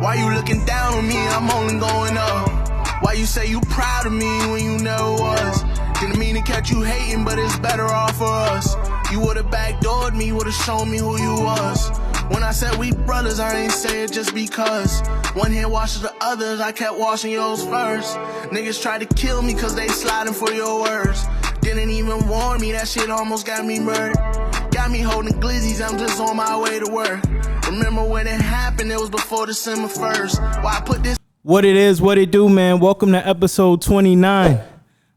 Why you looking down on me? I'm only going up. Why you say you proud of me when you never was? Didn't mean to catch you hating, but it's better off for us. You would've backdoored me, would've shown me who you was. When I said we brothers, I ain't say it just because. One hand washes the others, I kept washing yours first. Niggas tried to kill me cause they sliding for your words. Didn't even warn me, that shit almost got me murdered. Got me holding glizzies, I'm just on my way to work. Remember when it happened, it was before December 1st. Why I put this... What it is, what it do, man. Welcome to episode 29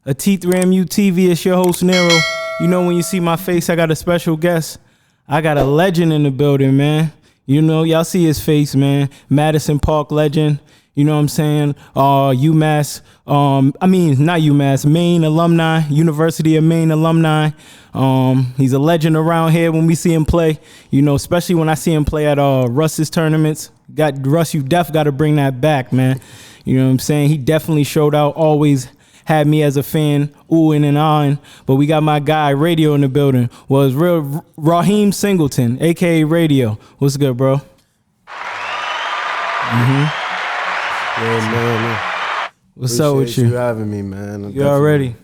of T3MU TV. It's your host, Nero. You know, when you see my face, I got a special guest. I got a legend in the building, man. You know, y'all see his face, man. Madison Park legend. You know what I'm saying? UMass, not UMass, Maine alumni, University of Maine alumni. He's a legend around here when we see him play, you know, especially when I see him play at Russ's tournaments. Russ, you def got to bring that back, man. You know what I'm saying? He definitely showed out, always had me as a fan, oohing and ahhing. But we got my guy, Radio, in the building. Well, it's real Raheem Singleton, a.k.a. Radio. What's good, bro? Yeah, man. What's up with you? You having me, man. You already?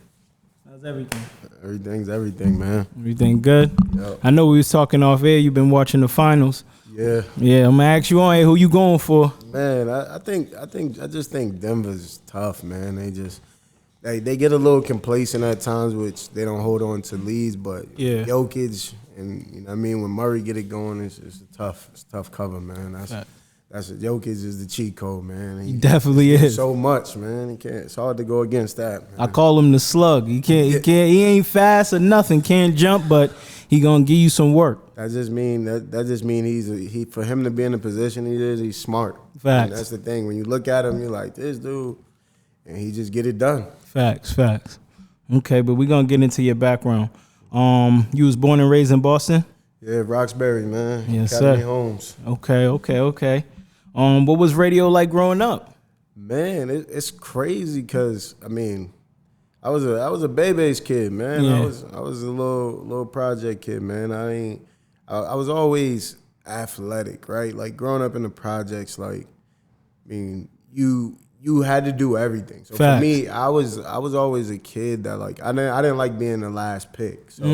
How's everything? Everything's everything, man. Everything good? Yep. I know we was talking off air. You've been watching the finals. Yeah. Yeah, I'm gonna ask you on here, who you going for? Man, I just think Denver's tough, man. They get a little complacent at times, which they don't hold on to leads, but yeah. Jokic and you know what I mean, when Murray get it going, it's a tough cover, man. That's Jokic is the cheat code, man. He definitely is. So much, man. It's hard to go against that, man. I call him the slug. He ain't fast or nothing, can't jump, but he gonna give you some work. That just mean he for him to be in the position he's smart. Facts. And that's the thing. When you look at him, you're like, this dude, and he just get it done. Facts. Okay, but we're gonna get into your background. You was born and raised in Boston? Yeah, Roxbury, man. Yes, Academy sir. Homes. Okay. What was radio like growing up? Man, it's crazy because I was a baby's kid, man. Yeah. I was a little project kid, man. I was always athletic, right? Like growing up in the projects, you had to do everything. So Facts. for me, I was always a kid that I didn't like being the last pick. So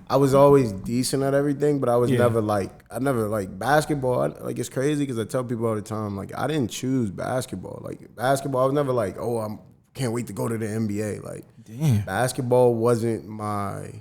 I was always decent at everything, but I was never like basketball. It's crazy because I tell people all the time, I didn't choose basketball. Basketball, I was never like, oh, I can't wait to go to the NBA. Damn. Basketball wasn't my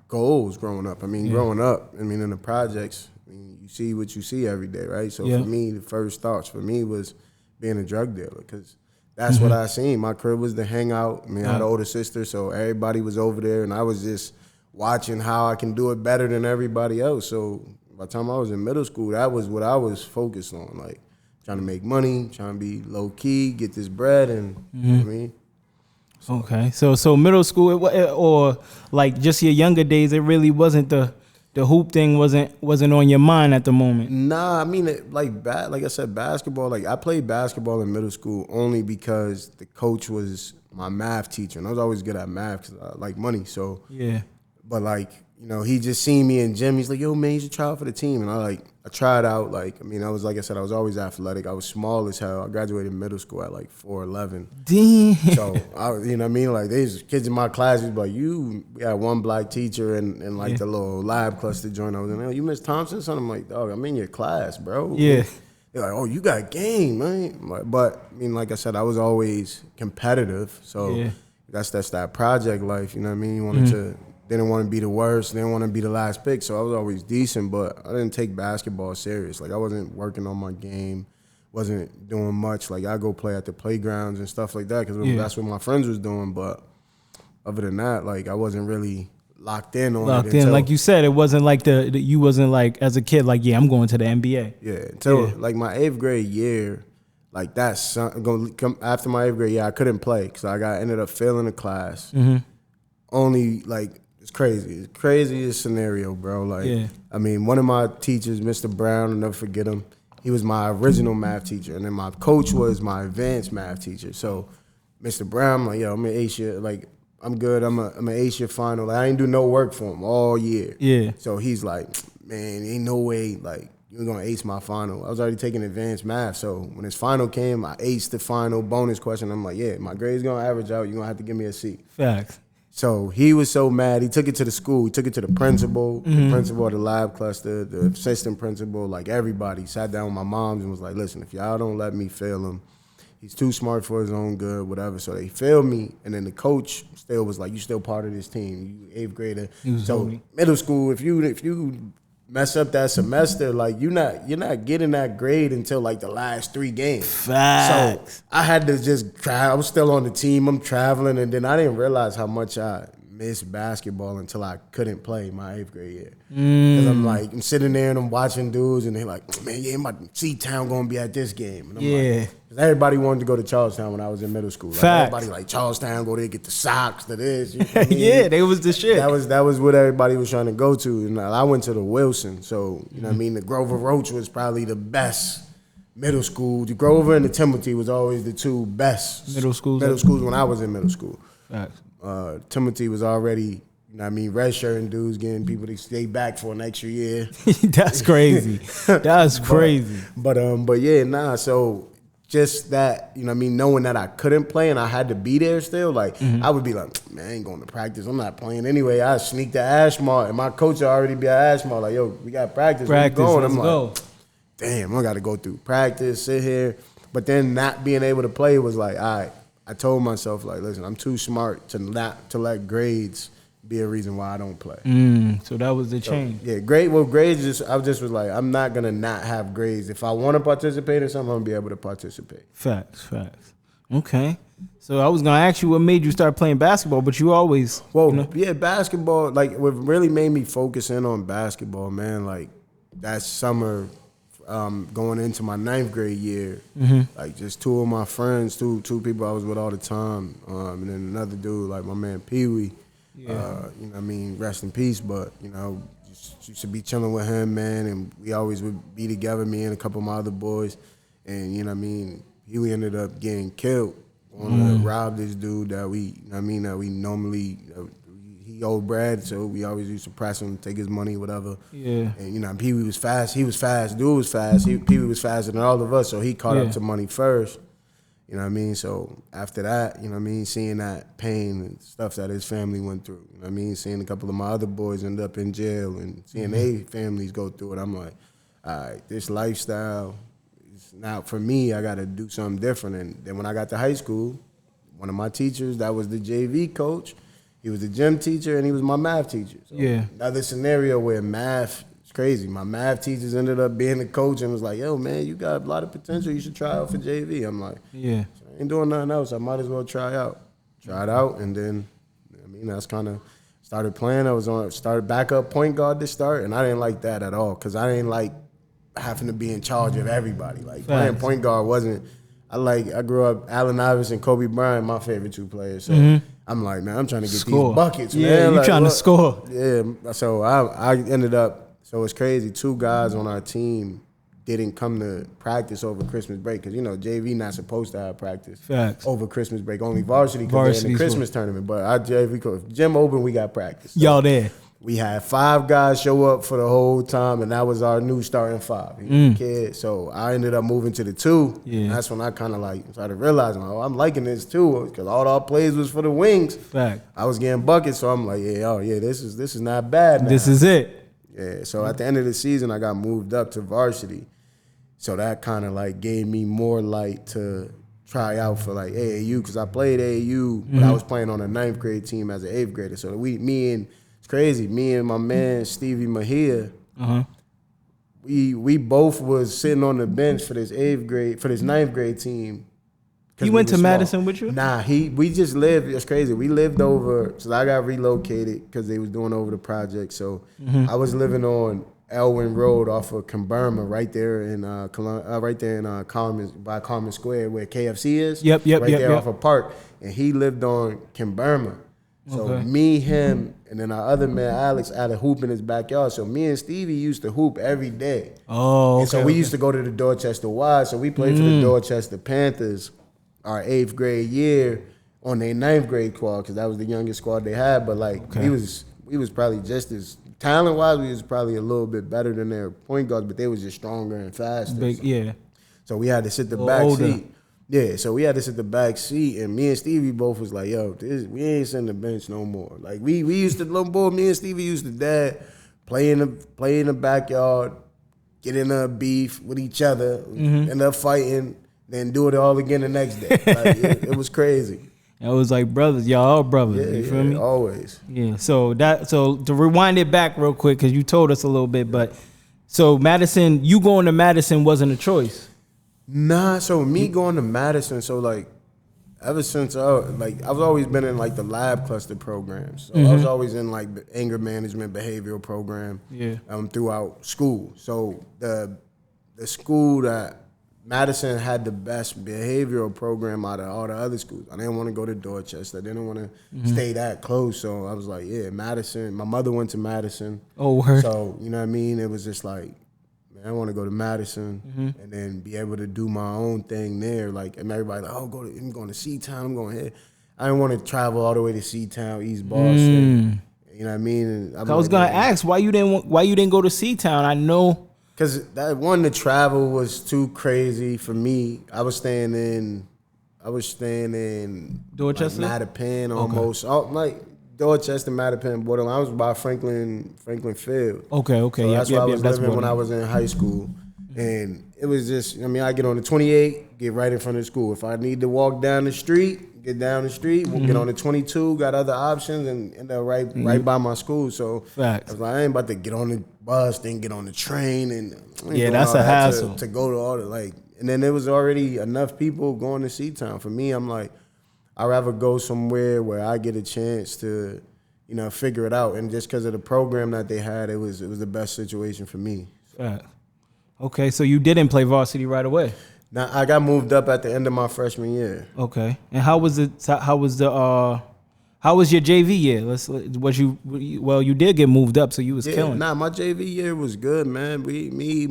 goals growing up. Growing up, in the projects, you see what you see every day, right? So for me, the first thoughts for me was being a drug dealer because that's what I seen. My crib was the hangout. I had an older sister, so everybody was over there, and I was just watching how I can do it better than everybody else. So by the time I was in middle school, that was what I was focused on, trying to make money, trying to be low key, get this bread, and you know what I mean. Okay, so middle school or just your younger days, it really wasn't the hoop thing wasn't on your mind at the moment. Nah, like I said, basketball. I played basketball in middle school only because the coach was my math teacher, and I was always good at math because I like money. So yeah, but he just seen me in gym. He's like, yo, man, you should try out for the team, and I tried out. I was like I said, I was always athletic. I was small as hell. I graduated middle school at 4'11". Damn. So you know what I mean? These kids in my class was like, we had one black teacher and the little lab cluster joint I was in. Oh, you Miss Thompson? Son, I'm like, dog, I'm in your class, bro. Yeah. They're like, oh, you got game, man. But like I said, I was always competitive. So that's that project life. You know what I mean? You wanted to. Didn't want to be the worst, didn't want to be the last pick, so I was always decent, but I didn't take basketball serious. I wasn't working on my game, wasn't doing much. I go play at the playgrounds and stuff like that because that's what my friends was doing, but other than that, I wasn't really locked in on it. Like you said, it wasn't you wasn't as a kid, I'm going to the NBA. Yeah, until my 8th grade year, after my 8th grade year, I couldn't play because I ended up failing a class. Mm-hmm. Only, it's crazy. It's craziest scenario, bro. One of my teachers, Mr. Brown, I'll never forget him. He was my original math teacher, and then my coach was my advanced math teacher. So, Mr. Brown, I'm like, yo, I'm an ace year. I'm good. I'm an ace year final. I ain't do no work for him all year. Yeah. So he's like, man, ain't no way, like, you're going to ace my final. I was already taking advanced math, so when his final came, I aced the final bonus question. I'm like, yeah, my grade's going to average out. You're going to have to give me a C. Facts. So he was so mad. He took it to the school. He took it to the principal, the principal of the lab cluster, the assistant principal, like everybody. Sat down with my moms and was like, listen, if y'all don't let me fail him, he's too smart for his own good, whatever. So they failed me, and then the coach still was like, you still part of this team. You 8th grader. So middle school, if you mess up that semester, like you're not getting that grade until like the last 3 games. Facts. So I had to just try. I was still on the team. I'm traveling, and then I didn't realize how much I missed basketball until I couldn't play my 8th grade year. Because I'm sitting there and I'm watching dudes, and they're like, man, yeah, my C-Town gonna be at this game. And I'm like, because everybody wanted to go to Charlestown when I was in middle school. Like, everybody like Charlestown, go there, get the socks, to this. You know what I mean? Yeah, they was the shit. That was what everybody was trying to go to. And I went to the Wilson, so you know what I mean. The Grover Roach was probably the best middle school. The Grover and the Timothy was always the 2 best middle schools when I was in middle school. Facts. Timothy was already, you know what I mean, redshirting dudes, getting people to stay back for an extra year. That's crazy. That's crazy. But yeah, nah. So just that, you know what I mean, knowing that I couldn't play and I had to be there still, like I would be like, man, I ain't going to practice. I'm not playing anyway. I sneak to Ashmore, and my coach would already be at Ashmore, like, yo, we got practice. Where you going? I'm like, damn, I got to go through practice, sit here. But then not being able to play was like, all right. I told myself, like, listen, I'm too smart to let grades be a reason why I don't play. So that was the change. Yeah, grades I just was like, I'm not gonna not have grades. If I want to participate in something, I'm gonna be able to participate. Facts. Okay. So I was gonna ask you what made you start playing basketball, but you always yeah, basketball. Like what really made me focus in on basketball, man. Like that summer. Going into my 9th grade year, like just 2 of my friends, two people I was with all the time, and then another dude, like my man Pee Wee, you know what I mean, rest in peace, but, you know, just used to be chilling with him, man, and we always would be together, me and a couple of my other boys, and, you know what I mean, Pee Wee ended up getting killed, going to rob this dude that we, you know what I mean, that we normally, he owed Brad, so we always used to press him, take his money, whatever. Yeah. And, you know, Pee Wee was fast. He was fast. Dude was fast. Pee Wee was faster than all of us, so he caught up to money first. You know what I mean? So after that, you know what I mean, seeing that pain and stuff that his family went through, you know what I mean, seeing a couple of my other boys end up in jail and seeing their families go through it, I'm like, all right, this lifestyle, now for me, I got to do something different. And then when I got to high school, one of my teachers, that was the JV coach, he was the gym teacher, and he was my math teacher. So another scenario where math is crazy. My math teachers ended up being the coach and was like, yo, man, you got a lot of potential. You should try out for JV. I'm like, I ain't doing nothing else. I might as well try out. Tried out, and then, I mean, that's kind of started playing. Started backup point guard to start, and I didn't like that at all because I didn't like having to be in charge of everybody. Like, playing point guard wasn't, I grew up, Allen Iverson, Kobe Bryant, my favorite 2 players. So I'm like, man, I'm trying to get these buckets, man. Yeah, you like, trying to score. Yeah, so I ended up, so it's crazy, 2 guys on our team didn't come to practice over Christmas break because, you know, JV not supposed to have practice over Christmas break. Only varsity because they're in the Christmas tournament. But our JV, if gym open, we got practice. So y'all there. We had 5 guys show up for the whole time, and that was our new starting 5. He was a kid, so I ended up moving to the 2. And that's when I kind of like started realizing, oh, I'm liking this too, because all our plays was for the wings. I was getting buckets, so I'm like, this is not bad now. This is it. Yeah. So at the end of the season, I got moved up to varsity, so that kind of like gave me more light to try out for like AAU, because I played AAU, but I was playing on a 9th grade team as an 8th grader. So it's crazy. Me and my man Stevie Mejia, we both was sitting on the bench for this 9th grade team. He went to Madison with you? Nah, we just lived. It's crazy. We lived over. So I got relocated because they was doing over the project. So I was living on Elwyn Road off of Kimberma, right there in Carmen, by Carmen Square where KFC is. Right off of Park, and he lived on Kimberma. So me, him, and then our other man, Alex, had a hoop in his backyard. So me and Stevie used to hoop every day. And so we used to go to the Dorchester Y. So we played for the Dorchester Panthers our 8th grade year on their 9th grade squad, because that was the youngest squad they had. But like we was probably just as talent wise. We was probably a little bit better than their point guards, but they was just stronger and faster. So we had to sit the back seat. Yeah, so we had to sit the back seat, and me and Stevie both was like, "Yo, we ain't sitting the bench no more." Like we used to, little boy, me and Stevie used to play in the backyard, get in a beef with each other, end up fighting, then do it all again the next day. Like, it was crazy. It was like brothers, y'all all brothers. You feel me? Always. Yeah. So to rewind it back real quick, because you told us a little bit, but so Madison, you going to Madison wasn't a choice. Nah, so me going to Madison, so like ever since I've always been in like the lab cluster programs. So I was always in like the anger management behavioral program throughout school. So the school that Madison had the best behavioral program out of all the other schools. I didn't want to go to Dorchester. I didn't want to stay that close. So I was like, yeah, Madison. My mother went to Madison. Oh, word. So, you know what I mean? It was just like, I want to go to Madison and then be able to do my own thing there. Like, and everybody like, oh, I'm going to C-Town. I'm going here. I didn't want to travel all the way to C-Town, East Boston. You know what I mean? And I was gonna ask why you didn't go to C-Town. I know because the travel was too crazy for me. I was staying in Dorchester, like Mattapan almost. Like Dorchester, Mattapan, borderline. I was by Franklin Field. Okay. So that's where I was living when I was in high school. And it was just, I get on the 28, get right in front of the school. If I need to walk down the street, get down the street, get on the 22, got other options, and end up right by my school. So facts. I was like, I ain't about to get on the bus, then get on the train, and that's a hassle to go to all the And then there was already enough people going to C-Town. For me, I'm like, I'd rather go somewhere where I get a chance to, figure it out. And just because of the program that they had, it was the best situation for me. Right. Okay, so you didn't play varsity right away. Now I got moved up at the end of my freshman year. Okay, and how was your JV year? You did get moved up, so you was killing. Nah, my JV year was good, man. Me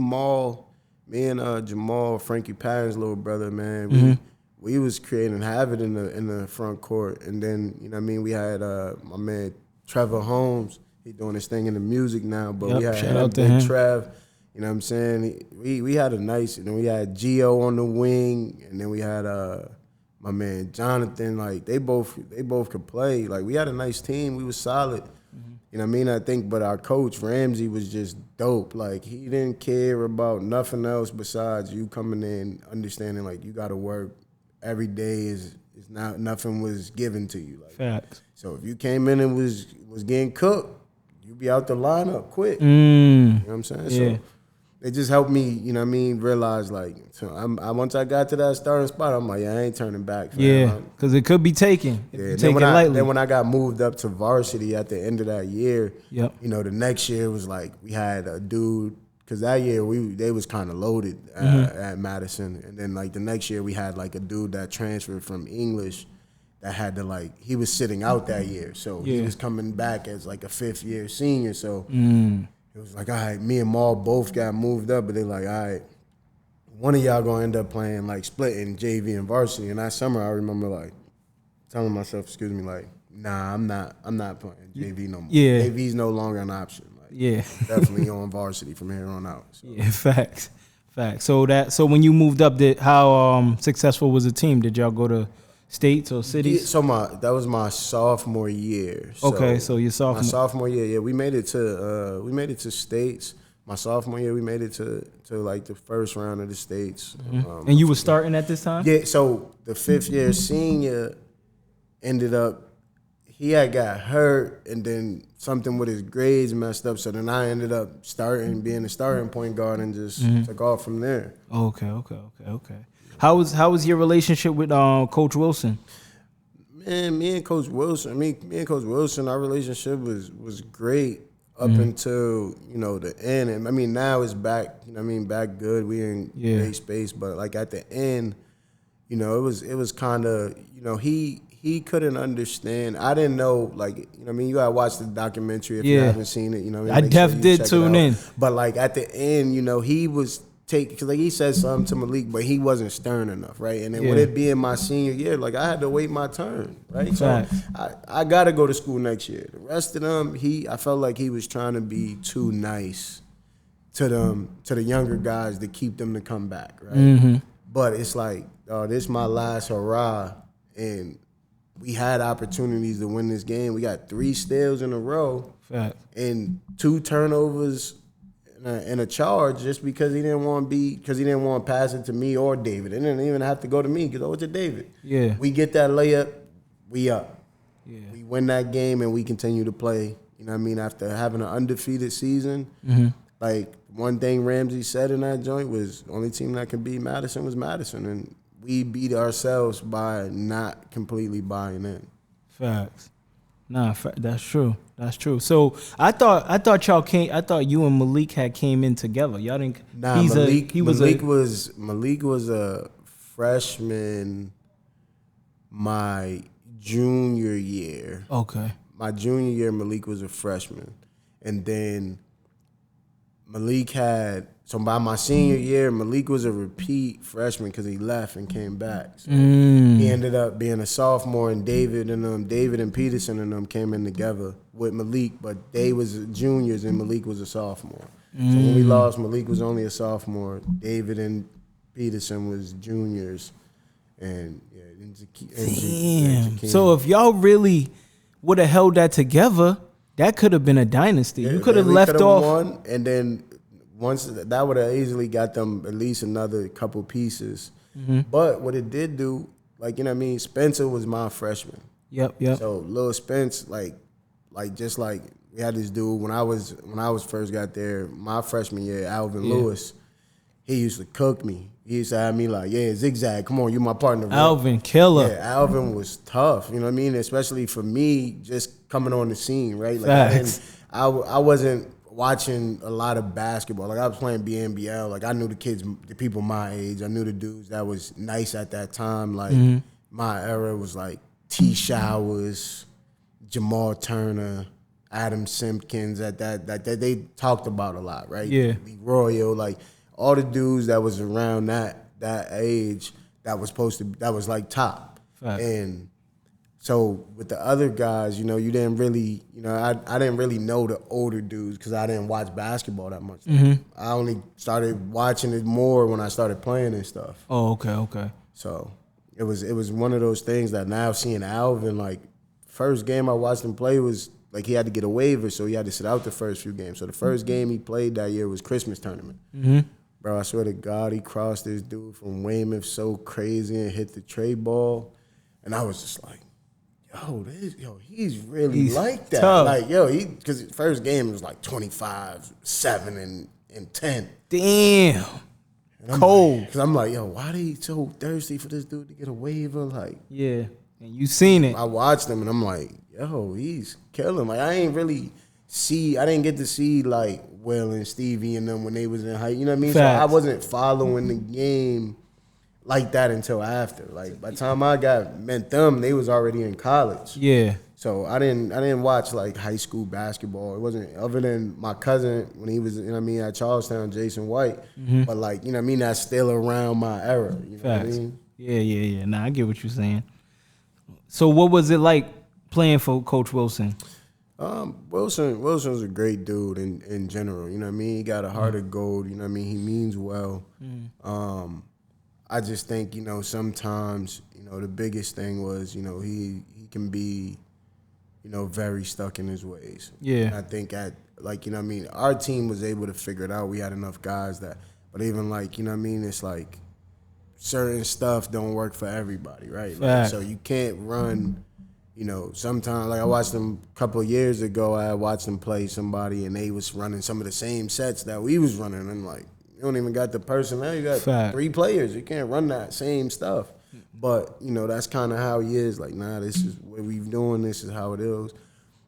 and Jamal, Frankie Patton's little brother, man. We was creating havoc in the front court, and then we had my man Trevor Holmes. He doing his thing in the music now, but we had shout out to him. Trev. You know what I'm saying? We had a nice, and then we had Gio on the wing, and then we had my man Jonathan. Like they both could play. Like we had a nice team. We was solid. You know what I mean? I think, but our coach Ramsey was just dope. Like he didn't care about nothing else besides you coming in, understanding like you got to work every day. Is not nothing was given to you. Like, facts. So if you came in and was getting cooked, you be out the lineup quick. You know what I'm saying? Yeah. So it just helped me, realize like, once I got to that starting spot, I'm like, I ain't turning back. Fam. Yeah, because it could be taken. Then when I got moved up to varsity at the end of that year, the next year was like, we had a dude, because that year they was kind of loaded at Madison. And then like the next year we had like a dude that transferred from English that had to he was sitting out that year. So he was coming back as like a 5th year senior. So it was like, all right, me and Maul both got moved up, but they like, all right, one of y'all gonna end up playing splitting JV and varsity. And that summer I remember telling myself, nah, I'm not playing JV no more. Yeah. JV's no longer an option. Definitely on varsity from here on out. So. Yeah, facts. So when you moved up, how successful was the team? Did y'all go to states or cities? Yeah, so that was my sophomore year. Okay, so your sophomore. My sophomore year, we made it to states. My sophomore year, we made it to the first round of the states. And you were starting at this time? Yeah. So the 5th year senior ended up. He had got hurt, and then something with his grades messed up. So then I ended up being the starting point guard, and just took off from there. Okay. How was your relationship with Coach Wilson? Man, me and Coach Wilson, our relationship was great up until the end. And now it's back. Back good. We in great space, but at the end, it was kind of he couldn't understand. I didn't know, you gotta watch the documentary if you haven't seen it. I did tune in. But at the end, take, because like he said something to Malik, but he wasn't stern enough, right? And then with it being my senior year, like I had to wait my turn, right? So I got to go to school next year. The rest of them, I felt like he was trying to be too nice to the younger guys to keep them to come back, right? Mm-hmm. But it's like, this is my last hurrah, and we had opportunities to win this game. We got 3 steals in a row, and 2 turnovers and a charge just because he didn't want to pass it to me or David. It didn't even have to go to me because I went to David. Yeah, we get that layup, we up. Yeah, we win that game and we continue to play. You know what I mean? After having an undefeated season, like one thing Ramsey said in that joint was the only team that could beat Madison was Madison, and we beat ourselves by not completely buying in. Facts. Nah, that's true. That's true. So I thought you and Malik had came in together. Y'all didn't. Nah, Malik was a freshman my junior year. Okay. My junior year, Malik was a freshman, and then Malik had. So by my senior year, Malik was a repeat freshman because he left and came back. So he ended up being a sophomore, and David and Peterson and them came in together with Malik, but they was juniors and Malik was a sophomore. So when we lost, Malik was only a sophomore. David and Peterson was juniors, and damn. So if y'all really would have held that together, that could have been a dynasty. You could have left off one, and then. Once that would have easily got them at least another couple pieces. Mm-hmm. But what it did do, like, you know what I mean, Spencer was my freshman. Yep. So Lil Spence, like just like we had this dude when I was first got there, my freshman year, Alvin Lewis, he used to cook me. He used to have me like, yeah, Zigzag, come on, you my partner. Alvin, killer. Yeah, Alvin was tough, you know what I mean? Especially for me, just coming on the scene, right? Like I wasn't watching a lot of basketball. Like I was playing BNBL. Like I knew the people my age. I knew the dudes that was nice at that time. Like my era was like T. Showers, Jamal Turner, Adam Simpkins. At that they talked about a lot, right? Yeah, Royal, like all the dudes that was around that age that was like top. Fact. And so with the other guys, you know, you didn't really, you know, I didn't really know the older dudes because I didn't watch basketball that much. Mm-hmm. I only started watching it more when I started playing and stuff. Oh, okay. So it was one of those things that now seeing Alvin, like first game I watched him play was like he had to get a waiver, so he had to sit out the first few games. So the first game he played that year was Christmas tournament. Mm-hmm. Bro, I swear to God, he crossed this dude from Weymouth so crazy and hit the tray ball, and I was just like, he's really like that. Tough. Like, because his first game was like 25, 7, and 10. Damn. Cold. Because I'm like, why they so thirsty for this dude to get a waiver? Like, yeah. And you seen it. I watched him, and I'm like, he's killing. Like, I didn't get to see, like, Will and Stevie and them when they was in high, you know what I mean? Facts. So I wasn't following the game like that until after. Like by the time I met them, they was already in college. Yeah. So I didn't watch like high school basketball. It wasn't other than my cousin when he was, you know what I mean, at Charlestown, Jason White. Mm-hmm. But like, you know what I mean, that's still around my era. You know Facts. what I mean? Yeah. Nah, I get what you're saying. So what was it like playing for Coach Wilson? Wilson's a great dude in general. You know what I mean? He got a heart of gold. You know what I mean? He means well. I just think, you know, sometimes, you know, the biggest thing was, you know, he can be, you know, very stuck in his ways. Yeah. And I think you know what I mean, our team was able to figure it out. We had enough guys but even like, you know what I mean, it's like certain stuff don't work for everybody, right? Like, so you can't run, you know, sometimes, like I watched them a couple of years ago, I watched them play somebody and they was running some of the same sets that we was running, and I'm like, you don't even got the personnel. You got 3 players. You can't run that same stuff. But, you know, that's kind of how he is. Like, nah, this is what we're doing. This is how it is.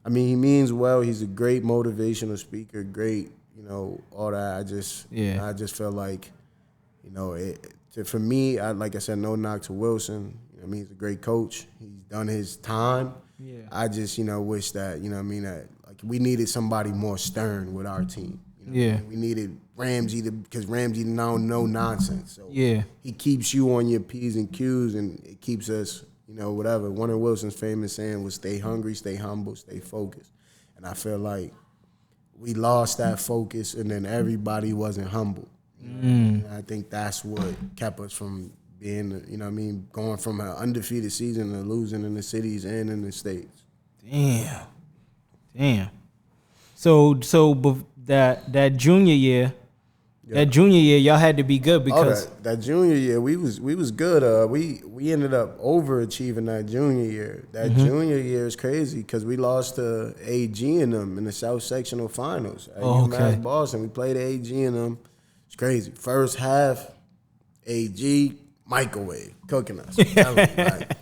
I mean, he means well. He's a great motivational speaker, great, you know, all that. I just felt like, you know, for me, like I said, no knock to Wilson. You know what I mean? He's a great coach. He's done his time. Yeah. I just, you know, wish that, you know what I mean, that like we needed somebody more stern with our team. You know yeah. We needed Ramsey, because Ramsey now no nonsense. So Yeah. he keeps you on your P's and Q's, and it keeps us, whatever. One of Wilson's famous saying was stay hungry, stay humble, stay focused. And I feel like we lost that focus, and then everybody wasn't humble. And I think that's what kept us from being, going from an undefeated season to losing in the cities and in the states. Damn. So that junior year, y'all had to be good because that junior year we was good. We ended up overachieving that junior year. That junior year is crazy because we lost to AG and them in the South Sectional Finals at UMass Boston. We played AG and them. It's crazy. First half, AG microwave cooking us. That was like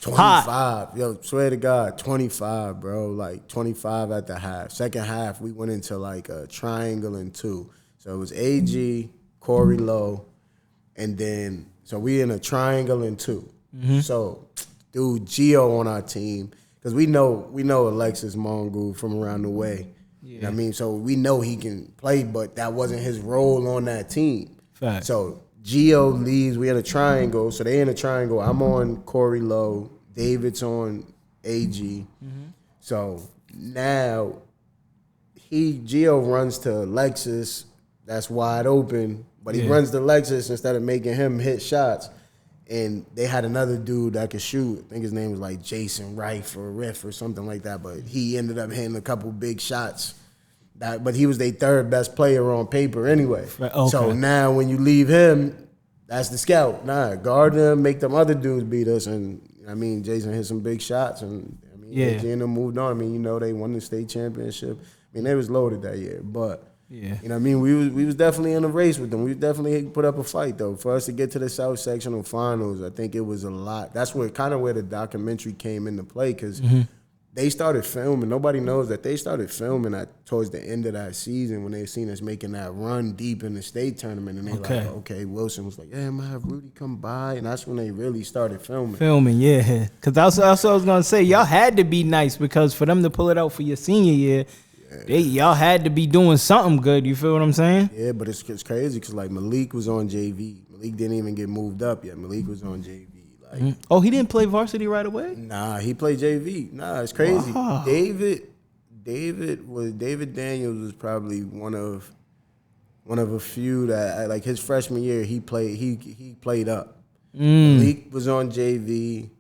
25. Hot. Yo, swear to God, 25, bro. Like 25 at the half. Second half, we went into like a triangle and 2. So it was AG, Corey Lowe, and then so we in a triangle and 2. So, dude, Gio on our team, because we know Alexis Mongoose from around the way. Yeah. You know what I mean? So we know he can play, but that wasn't his role on that team. Fact. So Gio leaves. We in a triangle. So they in a triangle. I'm on Corey Lowe. David's on AG. So now Gio runs to Alexis. That's wide open. But he runs to Alexis instead of making him hit shots. And they had another dude that could shoot. I think his name was like Jason Rife or Riff or something like that. But he ended up hitting a couple big shots. But he was their third best player on paper anyway. Okay. So now when you leave him, that's the scout. Nah, guard them, make them other dudes beat us. And, Jason hit some big shots. And, AG and them moved on. They won the state championship. They was loaded that year. But, we was definitely in a race with them. We definitely put up a fight, though. For us to get to the South Sectional Finals, I think it was a lot. That's where the documentary came into play because they started filming. Nobody knows that they started filming towards the end of that season when they seen us making that run deep in the state tournament. And they like, okay, Wilson was like, yeah, I'm going to have Rudy come by. And that's when they really started filming. Yeah. Because that's what I was going to say. Y'all had to be nice because for them to pull it out for your senior year, y'all had to be doing something good. You feel what I'm saying? Yeah, but it's crazy because, like, Malik was on JV. Malik didn't even get moved up yet. Malik was on JV. Like, oh, he didn't play varsity right away? Nah, he played JV. Nah, it's crazy. Wow. David Daniels was probably one of a few that, like, his freshman year he played up. Malik was on JV.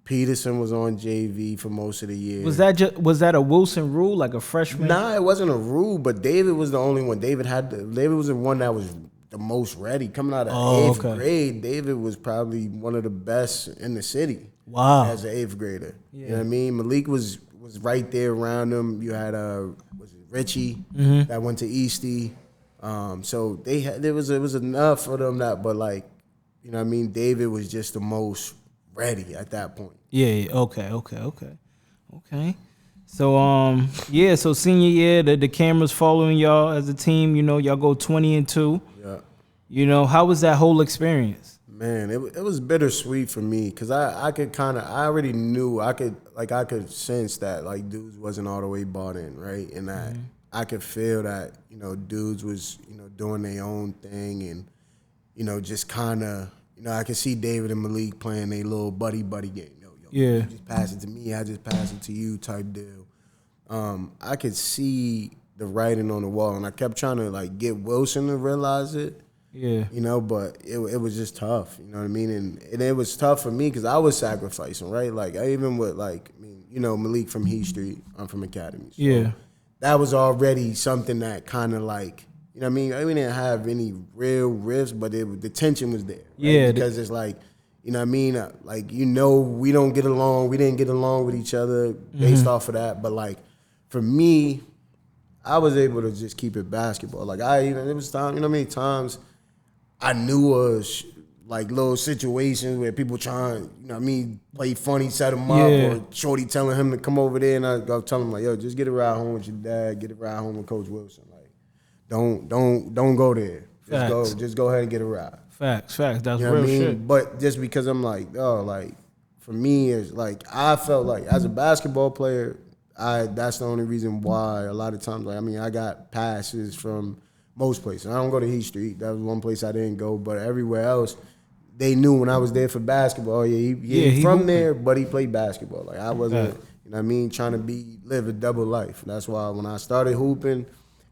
Peterson was on JV for most of the year. Was that a Wilson rule, like a freshman? Nah, it wasn't a rule, but David was the only one. David was the one that was the most ready. Coming out of 8th grade, David was probably one of the best in the city. Wow. As an 8th grader. Yeah. You know what I mean? Malik was right there around him. You had Richie that went to Eastie. So there was enough for them that, but like, you know what I mean? David was just the most ready at that point. Yeah. Okay. So so senior year, the camera's following y'all as a team. Y'all go 20-2. Yeah. How was that whole experience? Man, it was bittersweet for me because I already knew I could sense that like dudes wasn't all the way bought in, right? And that I could feel that dudes was doing their own thing and just kind of. I can see David and Malik playing a little buddy game. You just pass it to me, I just pass it to you type deal. I could see the writing on the wall, and I kept trying to like get Wilson to realize it. Yeah. But it was just tough. You know what I mean? And it was tough for me because I was sacrificing, right? Like I even with Malik from Heat Street, I'm from Academy. So that was already something that kind of like. You know what I mean? We didn't have any real rifts, but the tension was there. Right? Yeah. Because it's like, you know what I mean? Like, we don't get along. We didn't get along with each other based off of that. But, like, for me, I was able to just keep it basketball. Like, there was time, many times I knew like, little situations where people trying, play funny, set them up, or Shorty telling him to come over there, and I go tell him, like, yo, just get a ride home with your dad, get a ride home with Coach Wilson. Don't go there. Just go ahead and get a ride. Facts. That's real shit. But just because I'm like, for me, it's like I felt like as a basketball player, that's the only reason why a lot of times, I got passes from Most places. I don't go to Heat Street. That was one place I didn't go. But everywhere else, they knew when I was there for basketball. Oh, yeah, he from there, but he played basketball. Like I wasn't, you know what I mean, trying to live a double life. That's why when I started hooping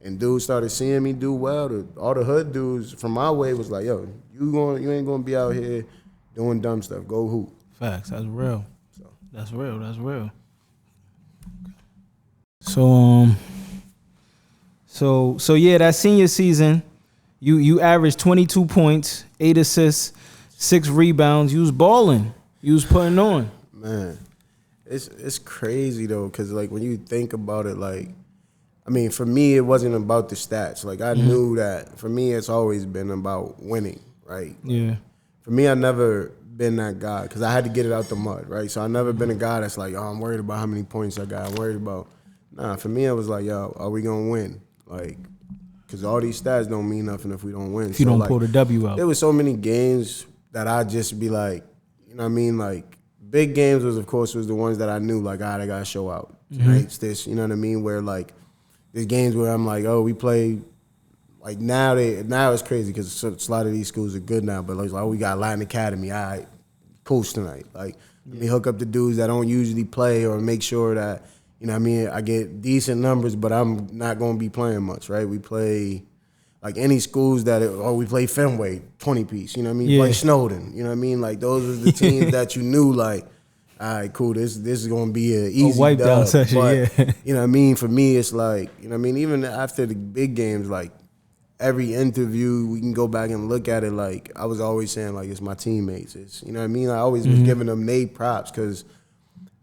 and dudes started seeing me do well, all the hood dudes from my way was like, yo, you ain't gonna be out here doing dumb stuff. Go hoop. Facts. That's real. So. That's real. So yeah, that senior season, you averaged 22 points, 8 assists, 6 rebounds. You was balling. You was putting on. Man, it's crazy though, cause like when you think about it, like, I mean, for me it wasn't about the stats. Like I knew that for me it's always been about winning, right? Yeah. For me, I never been that guy because I had to get it out the mud, right? So I never been a guy that's like, oh, I'm worried about how many points I got. I'm worried about. Nah, for me, it was like, yo, are we gonna win? Like, because all these stats don't mean nothing if we don't win. If you don't pull the W out. There was so many games that I'd just be like, you know what I mean? Like, big games was the ones that I knew, like, all right, I got to show out. Tonight's this, you know what I mean? Where, like, there's games where I'm like, oh, we play, like, now it's crazy because a lot of these schools are good now, but, like, oh, we got Latin Academy, all right, coach tonight. Like, let me hook up the dudes that don't usually play or make sure that, you know what I mean, I get decent numbers, but I'm not going to be playing much, right? We play, like, any schools we play Fenway, 20-piece, you know what I mean? Play Snowden, you know what I mean? Like, those are the teams that you knew, like, all right, cool, this is going to be an easy wipe down session, but, you know what I mean? For me, it's like, you know what I mean? Even after the big games, like, every interview, we can go back and look at it, like, I was always saying, like, it's my teammates. It's, you know what I mean? I always was giving them their props because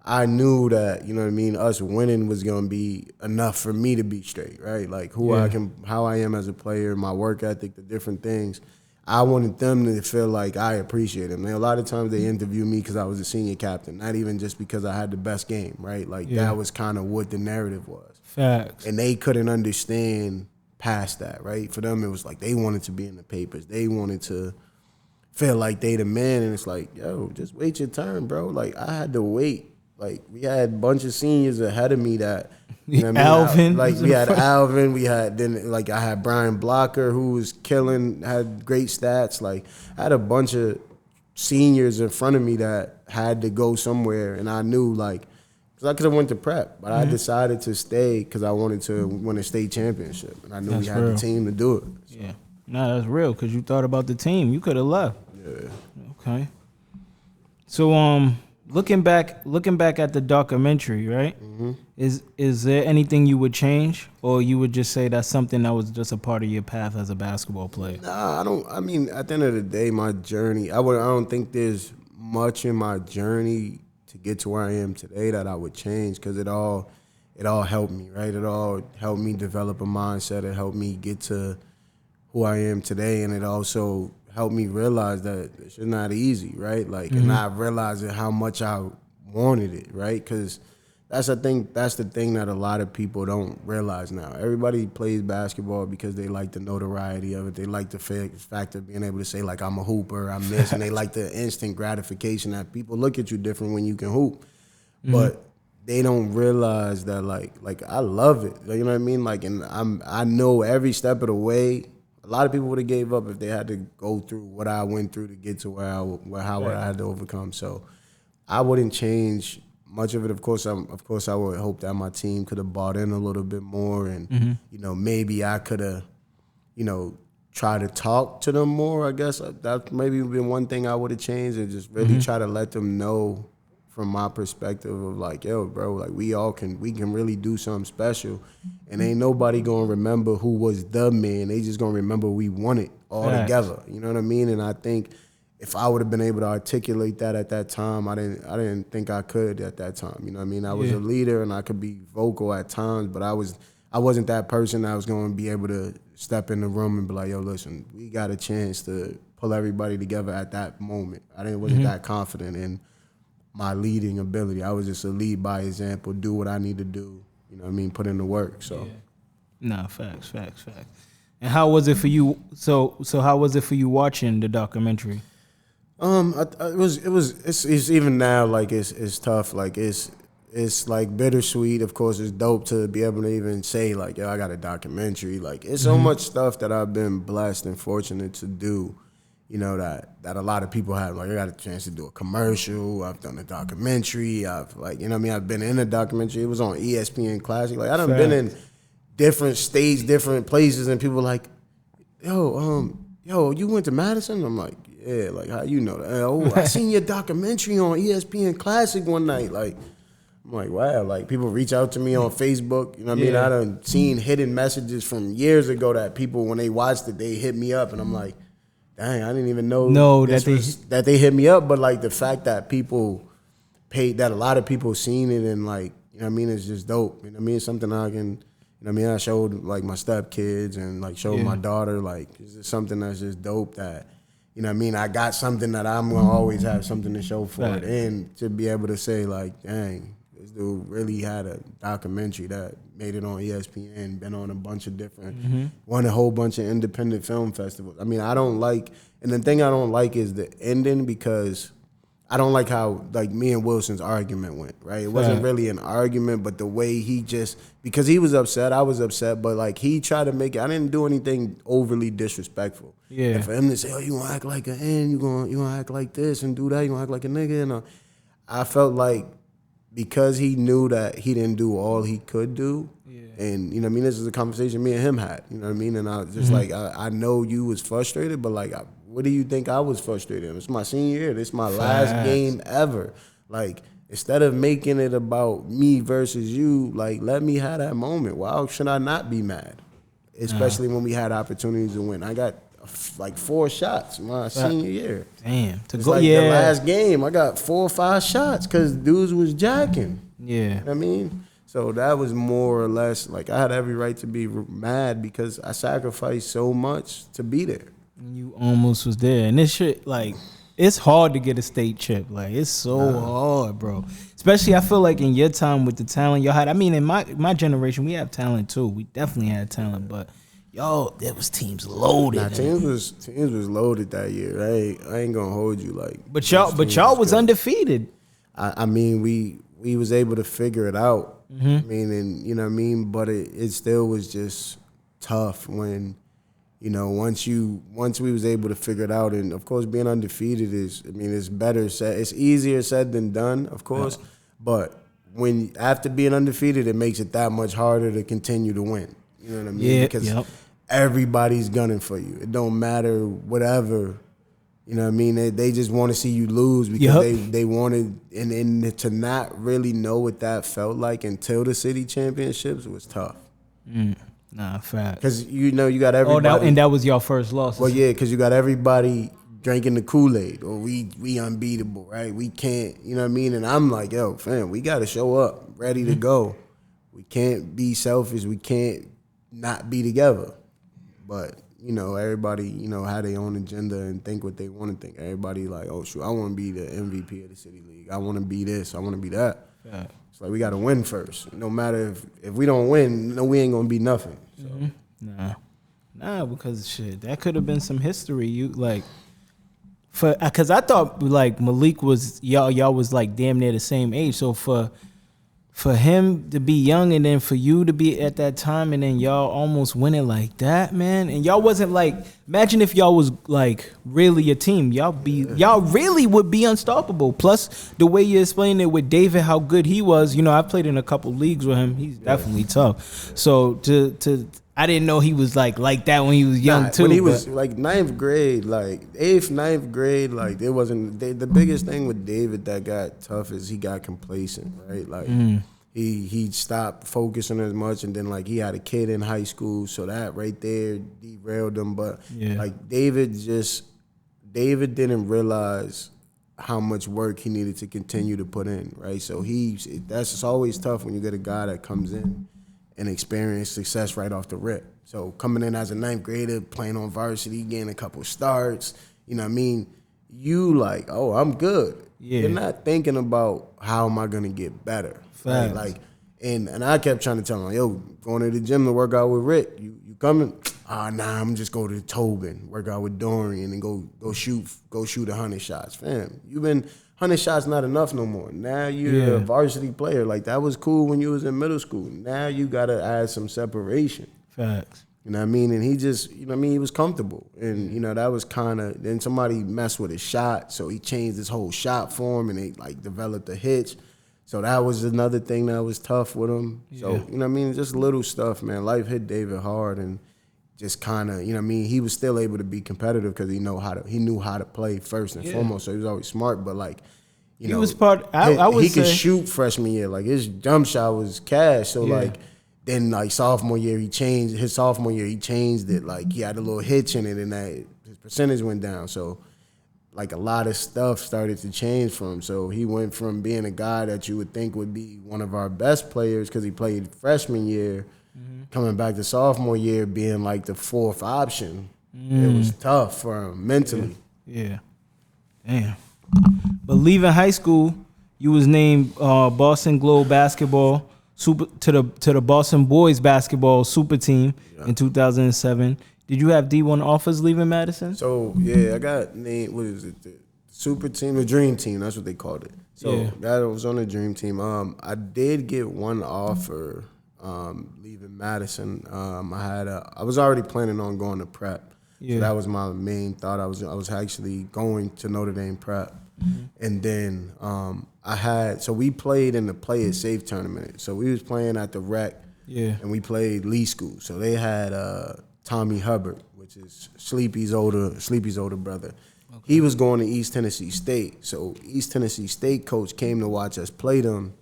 I knew that, you know what I mean, us winning was going to be enough for me to be straight, right? Like how I am as a player, my work ethic, the different things. I wanted them to feel like I appreciate them. And a lot of times they interview me because I was a senior captain, not even just because I had the best game, right? Like that was kind of what the narrative was. Facts. And they couldn't understand past that, right? For them, it was like they wanted to be in the papers. They wanted to feel like they the man. And it's like, yo, just wait your turn, bro. Like I had to wait. Like, we had a bunch of seniors ahead of me that, you know what I mean? Alvin. We had Alvin. We had, I had Brian Blocker, who was killing, had great stats. Like, I had a bunch of seniors in front of me that had to go somewhere. And I knew, like, because I could have went to prep. But I decided to stay because I wanted to win a state championship. And I knew we had the team to do it. So. Yeah. Nah, that's real because you thought about the team. You could have left. Yeah. Okay. So, Looking back at the documentary, right? Is there anything you would change, or you would just say that's something that was just a part of your path as a basketball player? Nah, I don't. I mean, at the end of the day, my journey. I don't think there's much in my journey to get to where I am today that I would change because it all helped me, right? It all helped me develop a mindset. It helped me get to who I am today, and it also helped me realize that it's not easy, right? Like, and I realized how much I wanted it, right? Because that's the thing that a lot of people don't realize now. Everybody plays basketball because they like the notoriety of it. They like the fact of being able to say, like, I'm a hooper, I'm this, and they like the instant gratification that people look at you different when you can hoop. But they don't realize that, like I love it. You know what I mean? Like, and I know every step of the way. A lot of people would have gave up if they had to go through what I went through to get to how I had to overcome. So I wouldn't change much of it. Of course, I would hope that my team could have bought in a little bit more, and you know, maybe I could have, you know, tried to talk to them more. I guess that maybe been one thing I would have changed, and just really try to let them know from my perspective of like, yo, bro, like we can really do something special, and ain't nobody gonna remember who was the man. They just gonna remember we won it all together. You know what I mean? And I think if I would have been able to articulate that at that time, I didn't think I could at that time. You know what I mean? I was a leader and I could be vocal at times, but I wasn't that person that was gonna be able to step in the room and be like, yo, listen, we got a chance to pull everybody together at that moment. Wasn't that confident in my leading ability. I was just a lead by example, do what I need to do, you know what I mean, put in the work. So Facts. And how was it for you? So how was it for you watching the documentary? It's even now, like it's tough. Like it's it's like bittersweet. Of course, it's dope to be able to even say like, yo, I got a documentary. Like, it's so much stuff that I've been blessed and fortunate to do, you know, that a lot of people have. Like, I got a chance to do a commercial. I've done a documentary. I've, like, you know what I mean? I've been in a documentary. It was on ESPN Classic. Like, I done been in different states, different places, and people like, yo, you went to Madison? I'm like, yeah, like, how you know that? Oh, I seen your documentary on ESPN Classic one night. Like, I'm like, wow, like, people reach out to me on Facebook. You know what I mean? I done seen hidden messages from years ago that people, when they watched it, they hit me up. And I'm like, dang, I didn't even know that they hit me up. But, like, the fact that people paid, that a lot of people seen it and, like, you know what I mean, it's just dope. You know what I mean? It's something I can, you know what I mean? I showed, like, my stepkids and, like, showed my daughter. Like, it's just something that's just dope that, you know what I mean? I got something that I'm going to always have something to show for it. And to be able to say, like, dang, this dude really had a documentary that made it on ESPN, been on a bunch of different, won a whole bunch of independent film festivals. I mean, I don't like, and the thing I don't like is the ending, because I don't like how, like, me and Wilson's argument went, right? It wasn't really an argument, but the way he just, because he was upset, I was upset, but, like, he tried to make it, I didn't do anything overly disrespectful. Yeah. And for him to say, oh, you gonna act like an N, you gonna act like this and do that, you gonna act like a nigga, and I felt like, because he knew that he didn't do all he could do, and, you know what I mean, this is a conversation me and him had, you know what I mean, and I was just like, I know you was frustrated, but, like, what do you think I was frustrated? It's my senior year. This is my last game ever. Like, instead of making it about me versus you, like, let me have that moment. Why should I not be mad? Especially when we had opportunities to win. I got like 4 shots my senior year. Damn. It's like the last game, I got 4 or 5 shots because dudes was jacking. Yeah. You know what I mean? So that was more or less, like, I had every right to be mad because I sacrificed so much to be there. You almost was there. And this shit, like, it's hard to get a state chip. Like, it's so hard, bro. Especially, I feel like in your time with the talent y'all had. I mean, in my generation, we have talent too. We definitely had talent, but yo, there was teams loaded. Nah, teams was loaded that year. I ain't gonna hold you, like. But y'all was undefeated. I mean, we was able to figure it out. I mean, and you know what I mean. But it still was just tough when, you know, once we was able to figure it out. And of course, being undefeated is, I mean, it's better said. It's easier said than done, of course. But when after being undefeated, it makes it that much harder to continue to win. You know what I mean? Yeah, because everybody's gunning for you. It don't matter whatever. You know what I mean? They just want to see you lose because they wanted, and to not really know what that felt like until the city championships was tough. Nah, fact. Because, you know, you got everybody. And that was your first loss. Well, yeah, because you got everybody drinking the Kool-Aid, or we unbeatable, right? We can't, you know what I mean? And I'm like, yo, fam, we got to show up, ready to go. We can't be selfish. We can't not be together. But, you know, everybody, you know, had their own agenda and think what they want to think. Everybody like, oh, shoot, I want to be the MVP of the City League. I want to be this. I want to be that. Yeah. It's like we got to win first. No matter if we don't win, no, we ain't going to be nothing. So. Nah, because shit, that could have been some history. You like, because I thought like Malik was y'all was like damn near the same age. So for him to be young and then for you to be at that time and then y'all almost winning like that, man. And y'all wasn't like, imagine if y'all was like really a team. Y'all really would be unstoppable. Plus the way you explained it with David, how good he was. You know, I played in a couple leagues with him. He's definitely tough. So I didn't know he was like that when he was young too. When he was like 9th grade, like 8th, 9th grade, like it wasn't the biggest thing with David that got tough is he got complacent, right? Like he stopped focusing as much, and then like he had a kid in high school, so that right there derailed him. But like David didn't realize how much work he needed to continue to put in, right? So it's always tough when you get a guy that comes in and experience success right off the rip. So coming in as a 9th grader, playing on varsity, getting a couple starts, you know what I mean? You like, oh, I'm good. Yeah. You're not thinking about how am I gonna get better. Right? Like, and I kept trying to tell him, yo, going to the gym to work out with Rick, you coming? nah, I'm just go to Tobin, work out with Dorian, and go shoot 100 shots. Fam, 100 shots not enough no more. Now you're a varsity player. Like, that was cool when you was in middle school. Now you gotta add some separation. Facts. You know what I mean? And he just, you know what I mean, he was comfortable. And, you know, that was kind of, then somebody messed with his shot, so he changed his whole shot form, and they, like, developed a hitch. So that was another thing that was tough with him. So, you know what I mean? Just little stuff, man. Life hit David hard, and just kind of, you know what I mean? He was still able to be competitive because he knew how to play first and foremost. So he was always smart, but, like, you know, was part. I would he say could shoot freshman year. Like, his jump shot was cash. So like, then like sophomore year he changed. His sophomore year he changed it. Like, he had a little hitch in it, and that his percentage went down. So like, a lot of stuff started to change for him. So he went from being a guy that you would think would be one of our best players because he played freshman year, coming back to sophomore year being like the fourth option. It was tough for him mentally. Yeah. Damn. But leaving high school, you was named Boston Globe basketball to the Boston boys basketball super team in 2007. Did you have D1 offers leaving Madison? So yeah, I got named. What is it? The super team, the dream team. That's what they called it. So that was on the dream team. I did get one offer leaving Madison. I was already planning on going to prep. Yeah. So that was my main thought. I was actually going to Notre Dame prep. And then we played in the Play It Safe tournament. So we was playing at the rec, and we played Lee School. So they had Tommy Hubbard, which is Sleepy's older brother. Okay. He was going to East Tennessee State. So East Tennessee State coach came to watch us play them,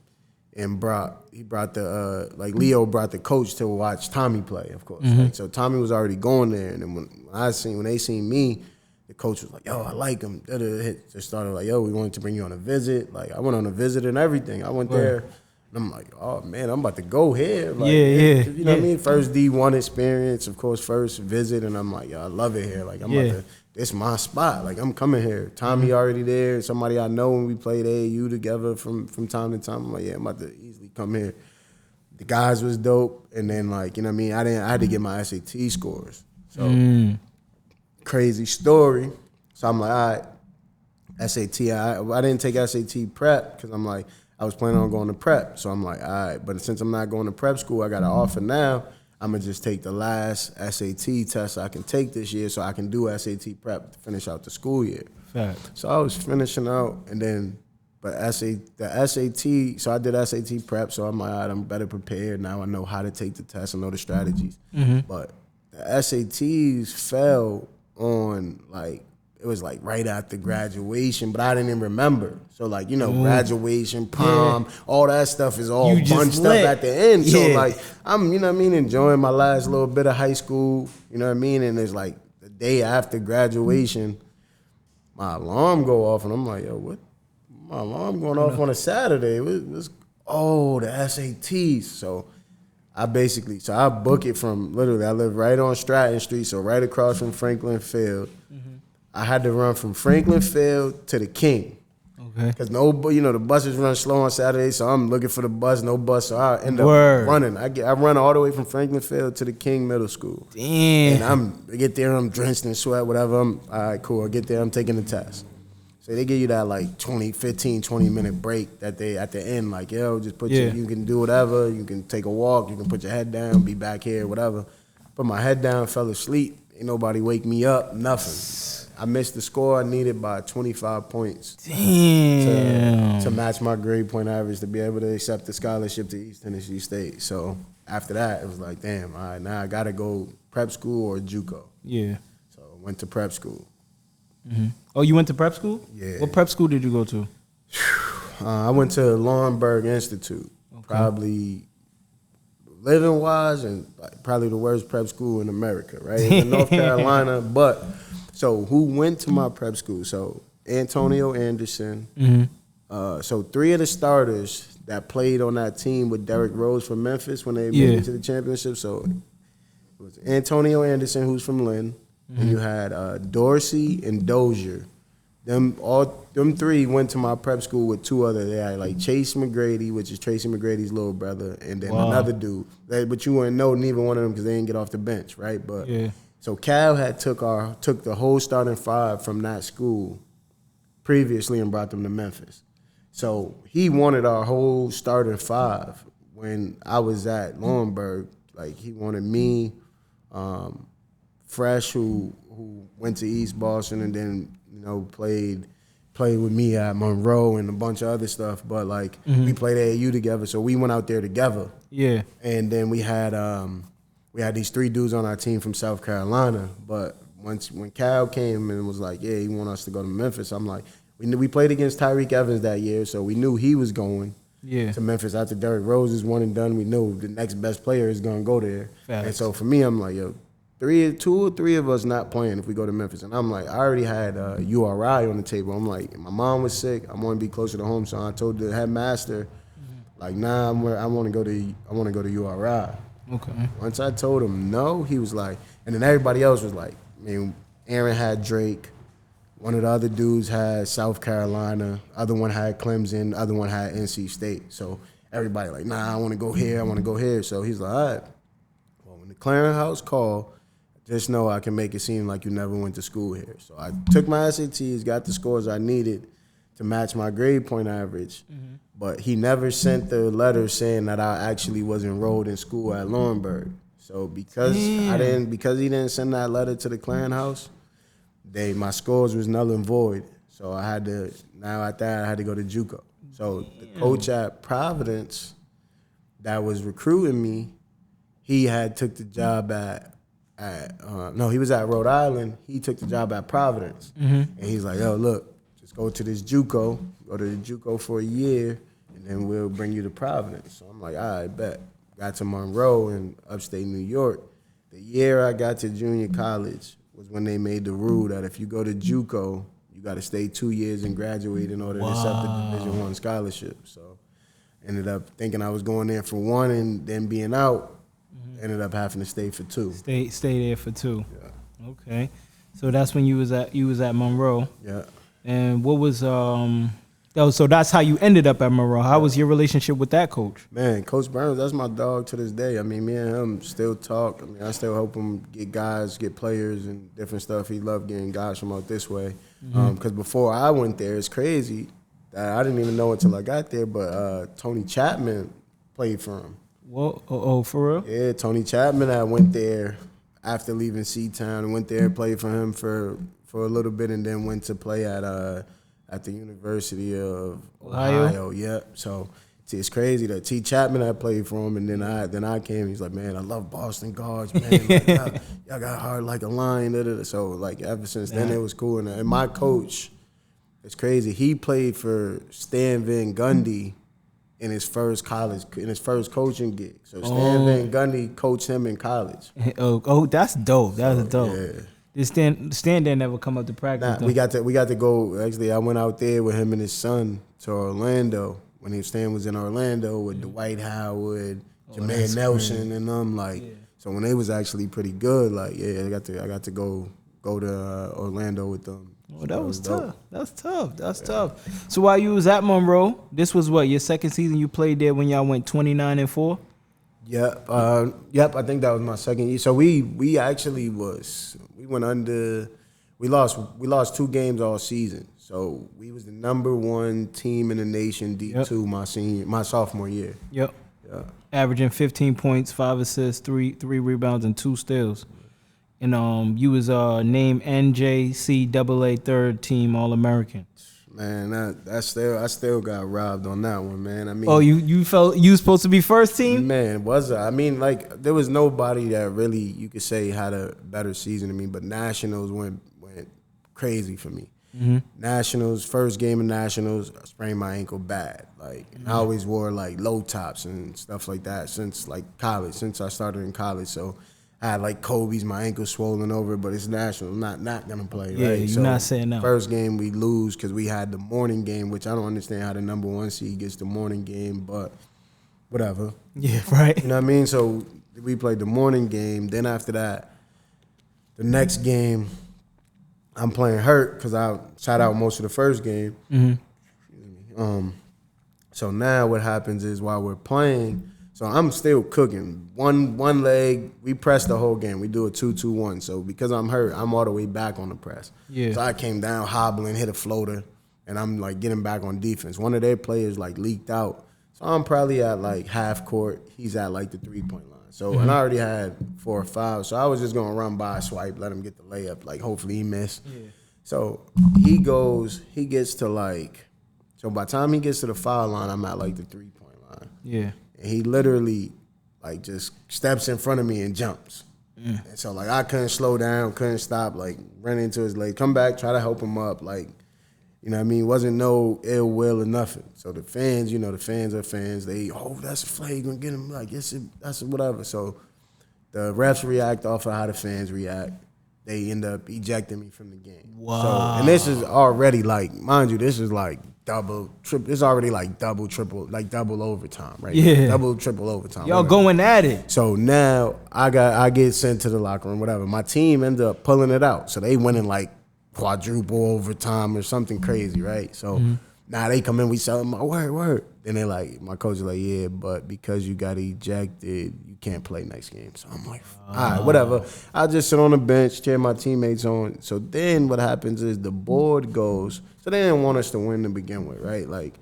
and Leo brought the coach to watch Tommy play, of course. Right? So Tommy was already going there, and then when they seen me, the coach was like, yo, I like him. They started like, yo, we wanted to bring you on a visit. Like, I went on a visit and everything. I went there, and I'm like, oh, man, I'm about to go here. Like, you know what I mean? First D1 experience, of course, first visit, and I'm like, yo, I love it here. Like, I'm about to, this my spot. Like, I'm coming here. Tommy already there. Somebody I know when we played AAU together from time to time. I'm like, yeah, I'm about to easily come here. The guys was dope, and then, like, you know what I mean? I had to get my SAT scores. So crazy story. So I'm like, all right, SAT. I didn't take SAT prep because I'm like, I was planning on going to prep. So I'm like, all right, but since I'm not going to prep school, I got an offer now. I'm going to just take the last SAT test I can take this year so I can do SAT prep to finish out the school year. Fact. So I was finishing out, and then, but the SAT, so I did SAT prep, so I'm like, all right, I'm better prepared. Now I know how to take the test. I know the strategies. But the SATs fell on, like, it was like right after graduation, but I didn't even remember. So, like, you know, graduation, prom, all that stuff is all bunched up at the end. So, like, I'm, you know what I mean, enjoying my last little bit of high school, you know what I mean? And it's like the day after graduation, my alarm go off, and I'm like, yo, what? My alarm going off on a Saturday. The SATs. So I book it from, literally, I live right on Stratton Street, so right across from Franklin Field. I had to run from Franklin Field to the King. Okay. Because the buses run slow on Saturday, so I'm looking for the bus, no bus, so I end up running. I run all the way from Franklin Field to the King Middle School. Damn. And I get there, I'm drenched in sweat, whatever. All right, cool. I get there, I'm taking the test. So they give you that like 20-minute break that they at the end, like, yo, just you can do whatever, you can take a walk, you can put your head down, be back here, whatever. Put my head down, fell asleep. Ain't nobody wake me up, nothing. I missed the score I needed by 25 points. Damn. To match my grade point average to be able to accept the scholarship to East Tennessee State. So after that, it was like, damn, all right, now I got to go prep school or JUCO. Yeah. So I went to prep school. Oh, you went to prep school? Yeah. What prep school did you go to? I went to Laurinburg Institute. Okay. Probably living-wise, and probably the worst prep school in America, right? In North Carolina, but... So who went to my prep school? So Antonio Anderson. So 3 of the starters that played on that team with Derrick Rose from Memphis when they made it to the championship. So it was Antonio Anderson, who's from Lynn. And you had Dorsey and Dozier Them three went to my prep school with two other. They had like Chase McGrady, which is Tracy McGrady's little brother, and then another dude. But you wouldn't know neither one of them because they didn't get off the bench, right? But so Cal had took the whole starting five from that school previously and brought them to Memphis. So he wanted our whole starting five when I was at Laurinburg. Like he wanted me, Fresh, who went to East Boston and then played with me at Monroe and a bunch of other stuff. But like we played AAU together, so we went out there together. Yeah. And then we had these three dudes on our team from South Carolina. But when Cal came and was like, yeah, he want us to go to Memphis, I'm like, we played against Tyreek Evans that year, so we knew he was going to Memphis. After Derrick Rose is one and done, we knew the next best player is going to go there. Facts. And so for me, I'm like, yo, two or three of us not playing if we go to Memphis. And I'm like, I already had URI on the table. I'm like, my mom was sick. I want to be closer to home, so I told the headmaster, like, nah, I want to go to URI. Okay. Once I told him no, he was like, and then everybody else was like, Aaron had Drake. One of the other dudes had South Carolina. Other one had Clemson. Other one had NC State. So everybody like, nah, I want to go here. I want to go here. So he's like, all right. Well, when the clearinghouse called, just know I can make it seem like you never went to school here. So I took my SATs, got the scores I needed to match my grade point average. But he never sent the letter saying that I actually was enrolled in school at Laurinburg. So because he didn't send that letter to the clearinghouse, my scores was null and void. So I had to go to JUCO. So the coach at Providence that was recruiting me, he had took the job he was at Rhode Island. He took the job at Providence. And he's like, yo, look, just go to this JUCO, go to the JUCO for a year, and then we'll bring you to Providence. So I'm like, all right, bet. Got to Monroe in upstate New York. The year I got to junior college was when they made the rule that if you go to JUCO, you got to stay 2 years and graduate in order to accept the Division I scholarship. So ended up thinking I was going there for one and then being out. Ended up having to stay for two. Stay there for two. Yeah. Okay. So that's when you was at Monroe. Yeah. And what was so that's how you ended up at Monroe. How was your relationship with that coach? Man, Coach Burns, that's my dog to this day. I mean, me and him still talk. I mean, I still help him get players and different stuff. He loved getting guys from out this way. Because before I went there, it's crazy that I didn't even know until I got there, but Tony Chapman played for him. Whoa, oh, for real? Yeah, Tony Chapman, I went there after leaving C-Town and went there and played for him for a little bit and then went to play at the University of Ohio. Yep. So it's crazy that T. Chapman had played for him and then I came. He's like, man, I love Boston guards, man. Like, y'all got hard like a lion. So like ever since then it was cool. And my coach, it's crazy. He played for Stan Van Gundy in his first coaching gig. So Stan Van Gundy coached him in college. Oh, that's dope. That's dope. Yeah. Did Stan didn't never come up to practice? Nah, we got to go. Actually, I went out there with him and his son to Orlando when Stan was in Orlando with Dwight Howard, Jermaine Nelson, and them. Like, so when they was actually pretty good, like, I got to go to Orlando with them. Oh, that was tough. That's tough. So while you was at Monroe, this was what, your second season you played there when y'all went 29-4? Yep. I think that was my second year. So we actually went under. We lost 2 games all season. So we was the number 1 team in the nation D2 my sophomore year. Yep. Yeah. Averaging 15 points, 5 assists, 3 rebounds, and 2 steals. And you was named NJCAA third team All-American. Man, I still got robbed on that one, man. I mean, oh, you felt you was supposed to be first team? Man, was I? I mean, like there was nobody that really you could say had a better season than me, but Nationals went crazy for me. Nationals, first game of Nationals, I sprained my ankle bad. Like I always wore like low tops and stuff like that since like college, since I started in college. So I had like Kobe's, my ankle swollen over, but it's National. I'm not gonna play. Yeah, right? You're not saying no. First game we lose because we had the morning game, which I don't understand how the number 1 seed gets the morning game, but whatever. Yeah, right. You know what I mean? So we played the morning game. Then after that, the next game, I'm playing hurt because I sat out most of the first game. So now what happens is while we're playing, so I'm still cooking. One leg, we press the whole game. We do a 2-2-1. So because I'm hurt, I'm all the way back on the press. Yeah. So I came down hobbling, hit a floater, and I'm like getting back on defense. One of their players like leaked out. So I'm probably at like half court. He's at like the 3-point line. So and I already had 4 or 5. So I was just gonna run by, swipe, let him get the layup. Like hopefully he missed. Yeah. So he gets to like. So by the time he gets to the foul line, I'm at like the 3-point line. Yeah. And he literally like just steps in front of me and jumps. And so like I couldn't slow down, couldn't stop, like ran into his leg, come back, try to help him up, like, you know what I mean? Wasn't no ill will or nothing. So the fans, you know, the fans are fans. They, that's a flag, gonna get him, like, that's whatever. So the refs react off of how the fans react. They end up ejecting me from the game. Wow. So, and this is already like, mind you, this is like double, triple. It's already like double, triple, like double overtime, right? Yeah. Double, triple overtime. Y'all whatever. going at it. So now I get sent to the locker room, whatever. My team ended up pulling it out. So they went in like quadruple overtime or something crazy, right? So now they come in, we sell them, word. Then they like, my coach is like, yeah, but because you got ejected, you can't play next game. So I'm like, all right, whatever. I'll just sit on the bench, cheer my teammates on. So then what happens is the board goes, so they didn't want us to win to begin with, right? Like,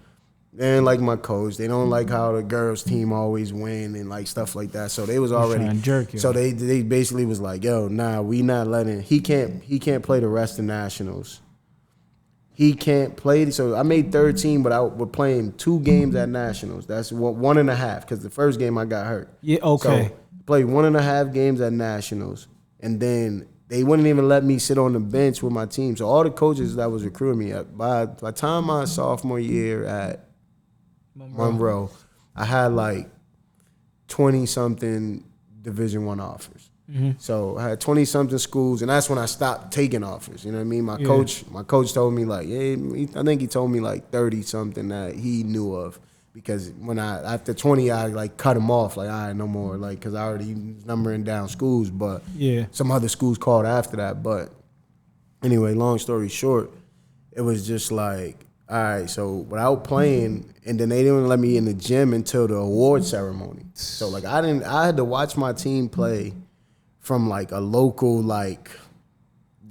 they didn't like my coach. They don't like how the girls' team always win and like stuff like that. So they was already jerk you. So they basically was like, yo, nah, we not letting he can't play the rest of nationals. He can't play. So I made 13, but we're playing 2 games at nationals. That's 1.5 because the first game I got hurt. Yeah, okay. So played 1.5 games at nationals, and then they wouldn't even let me sit on the bench with my team. So all the coaches that was recruiting me, by the time my sophomore year at Monroe, I had like 20-something Division I offers. So I had 20-something schools, and that's when I stopped taking offers. You know what I mean? My coach told me like, I think he told me like 30-something that he knew of, because when after 20, I like cut him off, like, all right, no more, like, because I already numbering down schools, but some other schools called after that. But anyway, long story short, it was just like, all right, so without playing, and then they didn't let me in the gym until the award ceremony. So like I had to watch my team play from like a local like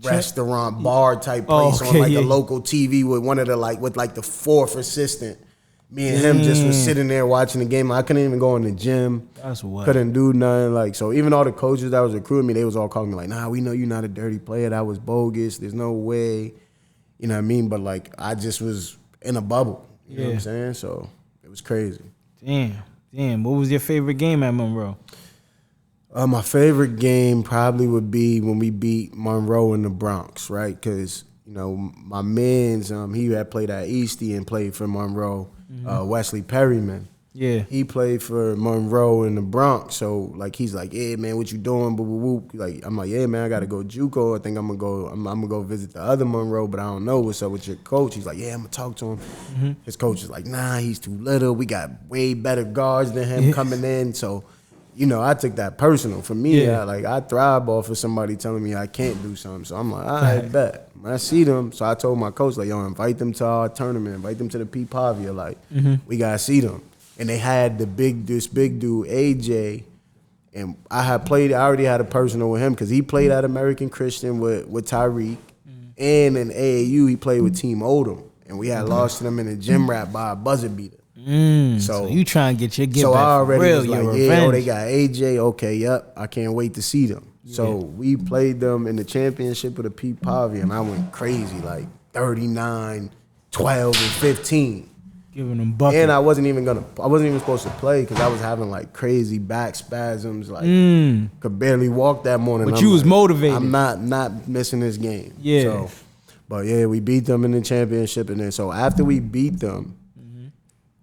restaurant bar type place on like a local TV with one of the with the 4th assistant. Me and him just was sitting there watching the game. I couldn't even go in the gym. That's what. Couldn't do nothing. Like, so even all the coaches that was recruiting me, they was all calling me like, nah, we know you're not a dirty player. That was bogus. There's no way. You know what I mean? But like I just was in a bubble. You know what I'm saying? So it was crazy. Damn. What was your favorite game at Monroe? My favorite game probably would be when we beat Monroe in the Bronx, right? Because, you know, my man's, he had played at Eastie and played for Monroe, Wesley Perryman. Yeah. He played for Monroe in the Bronx. So, like, he's like, yeah, man, what you doing? Boo, boo, boo. Like, I'm like, yeah, man, I got to go JUCO. I think I'm going to go visit the other Monroe, but I don't know what's up with your coach. He's like, yeah, I'm going to talk to him. His coach is like, nah, he's too little. We got way better guards than him coming in. So, you know, I took that personal. For me, I thrive off of somebody telling me I can't do something. So I'm like, all right, bet. When I see them, so I told my coach, like, yo, invite them to our tournament, invite them to the P. Pavia. Like, we got to see them. And they had this big dude, AJ, and I already had a personal with him because he played at American Christian with Tyreek. And in AAU, he played with Team Oldham. And we had lost to them in a gym rap by a buzzer beater. So you trying to get your so back I already for real, was like, they got AJ. Okay, yep. I can't wait to see them. Yeah. So we played them in the championship of the P. Pavia, and I went crazy, like 39, 12, and 15. Giving them buckets. And I wasn't even supposed to play because I was having like crazy back spasms, like could barely walk that morning. But you was motivated. I'm not missing this game. Yeah. So, but yeah, we beat them in the championship, and then so after we beat them.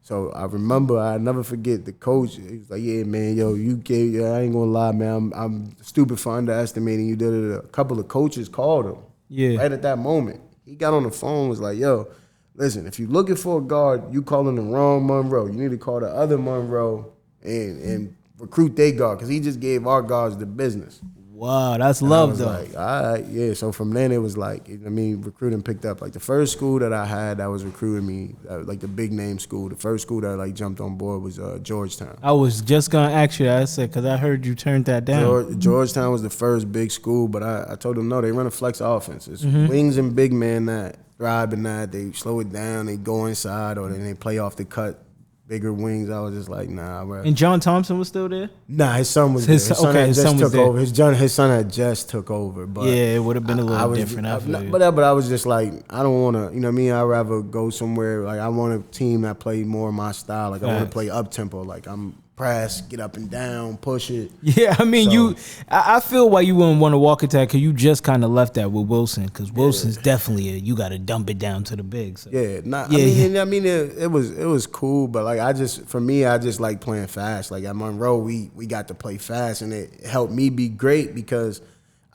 So I remember, I never forget the coach. He was like, yeah, man, yo, I ain't gonna lie, man. I'm stupid for underestimating you. A couple of coaches called him. Yeah. Right at that moment. He got on the phone, was like, yo, listen, if you're looking for a guard, you calling the wrong Monroe. You need to call the other Monroe and recruit their guard, because he just gave our guards the business. Wow, that's And love, I was though. like, all right, yeah. So from then it was like, recruiting picked up. Like the first school that I had that was recruiting me, like the big name school, the first school that like jumped on board was Georgetown. I was just gonna ask you that. I said because I heard you turned that down. Georgetown was the first big school, but I told them no, they run a flex offense. It's wings and big men that thrive in that. They slow it down, they go inside, or then they play off the cut. Bigger wings, I was just like, nah, bro. And John Thompson was still there? Nah, his son was there. His son had just took over. His son had just took over. But yeah, it would have been a little different. But I was just like, I don't want to, I'd rather go somewhere. Like, I want a team that play more my style. Like, I want to play up-tempo. Like, I'm press, get up and down, push it. Yeah, I mean, I feel why you wouldn't want to walk attack because you just kind of left that with Wilson because Wilson's definitely you got to dump it down to the bigs. So. Yeah, it was cool, but like I just like playing fast. Like at Monroe, we got to play fast, and it helped me be great because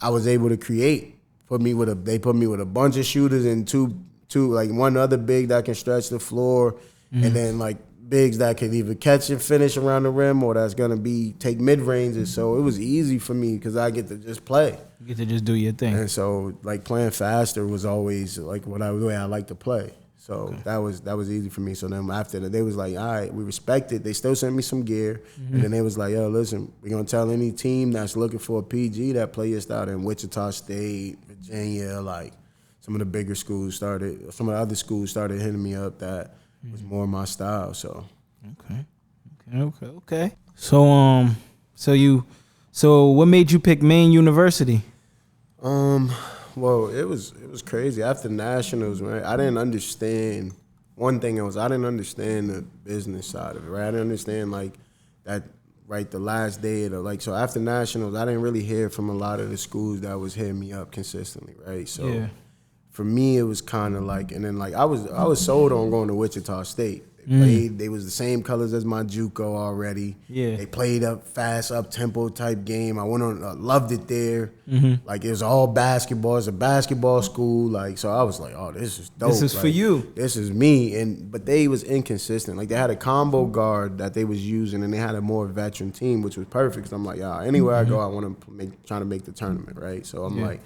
I was able to create. They put me with a bunch of shooters and two like one other big that can stretch the floor, and then like bigs that can either catch and finish around the rim or that's gonna take mid ranges. So it was easy for me because I get to just play. You get to just do your thing. And so like playing faster was always like the way I like to play. So that was easy for me. So then after that, they was like, all right, we respect it. They still sent me some gear, and then they was like, yo, listen, we're gonna tell any team that's looking for a PG that play your style in Wichita State, Virginia, like some of the bigger schools started. Some of the other schools started hitting me up that. Was more my style, so. Okay. So what made you pick Maine University? Well, it was crazy. After nationals, right? I didn't understand. One thing I didn't understand the business side of it, right? I didn't understand like that. Right, the last day of so after nationals, I didn't really hear from a lot of the schools that was hitting me up consistently, right? So. Yeah. For me, it was kind of like, and then like I was sold on going to Wichita State. They was the same colors as my JUCO already. Yeah, they played up fast, up tempo type game. I went on, loved it there. Like it was all basketball. It's a basketball school. Like so, I was like, oh, this is dope. This is for you. This is me. But they was inconsistent. Like they had a combo guard that they was using, and they had a more veteran team, which was perfect. Because I'm like, yeah, anywhere I go, I want to trying to make the tournament, right? So I'm like.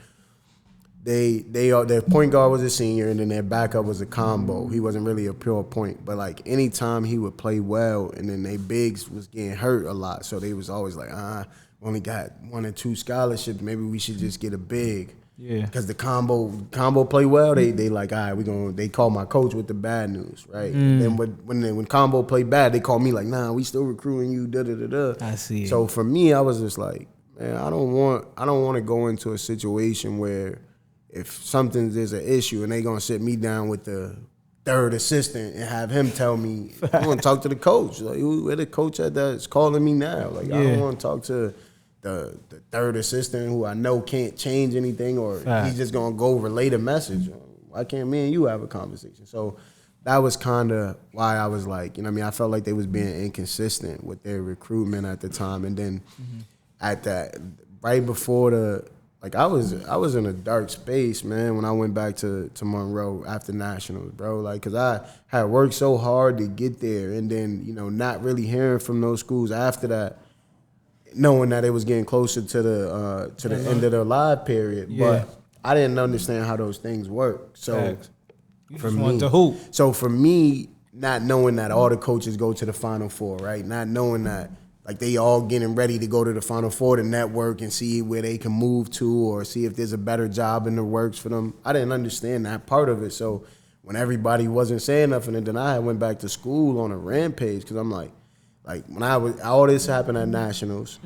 Their point guard was a senior, and then their backup was a combo. He wasn't really a pure point, but like anytime he would play well, and then they bigs was getting hurt a lot, so they was always like, we only got 1 or 2 scholarships. Maybe we should just get a big. Yeah. Because the combo play well, they like, all right, they call my coach with the bad news, right? And then when combo play bad, they call me like, nah, we still recruiting you, da-da-da-da. I see. So for me, I was just like, man, I don't want to go into a situation where if there's an issue and they gonna sit me down with the third assistant and have him tell me, I want to talk to the coach. Like, where the coach at that's calling me now? Like, I don't want to talk to the third assistant who I know can't change anything, or he's just gonna go relay the message. Why can't me and you have a conversation? So that was kind of why I was like, I felt like they was being inconsistent with their recruitment at the time, and then at that right before I was in a dark space, man, when I went back to Monroe after nationals, bro. Like, cause I had worked so hard to get there, and then not really hearing from those schools after that, knowing that it was getting closer to the end of their live period. Yeah. But I didn't understand how those things work. So for me, not knowing that all the coaches go to the Final Four, right? Not knowing that. Like they all getting ready to go to the Final Four to network and see where they can move to or see if there's a better job in the works for them. I didn't understand that part of it. So when everybody wasn't saying nothing, and then I went back to school on a rampage because I'm like when all this happened at nationals,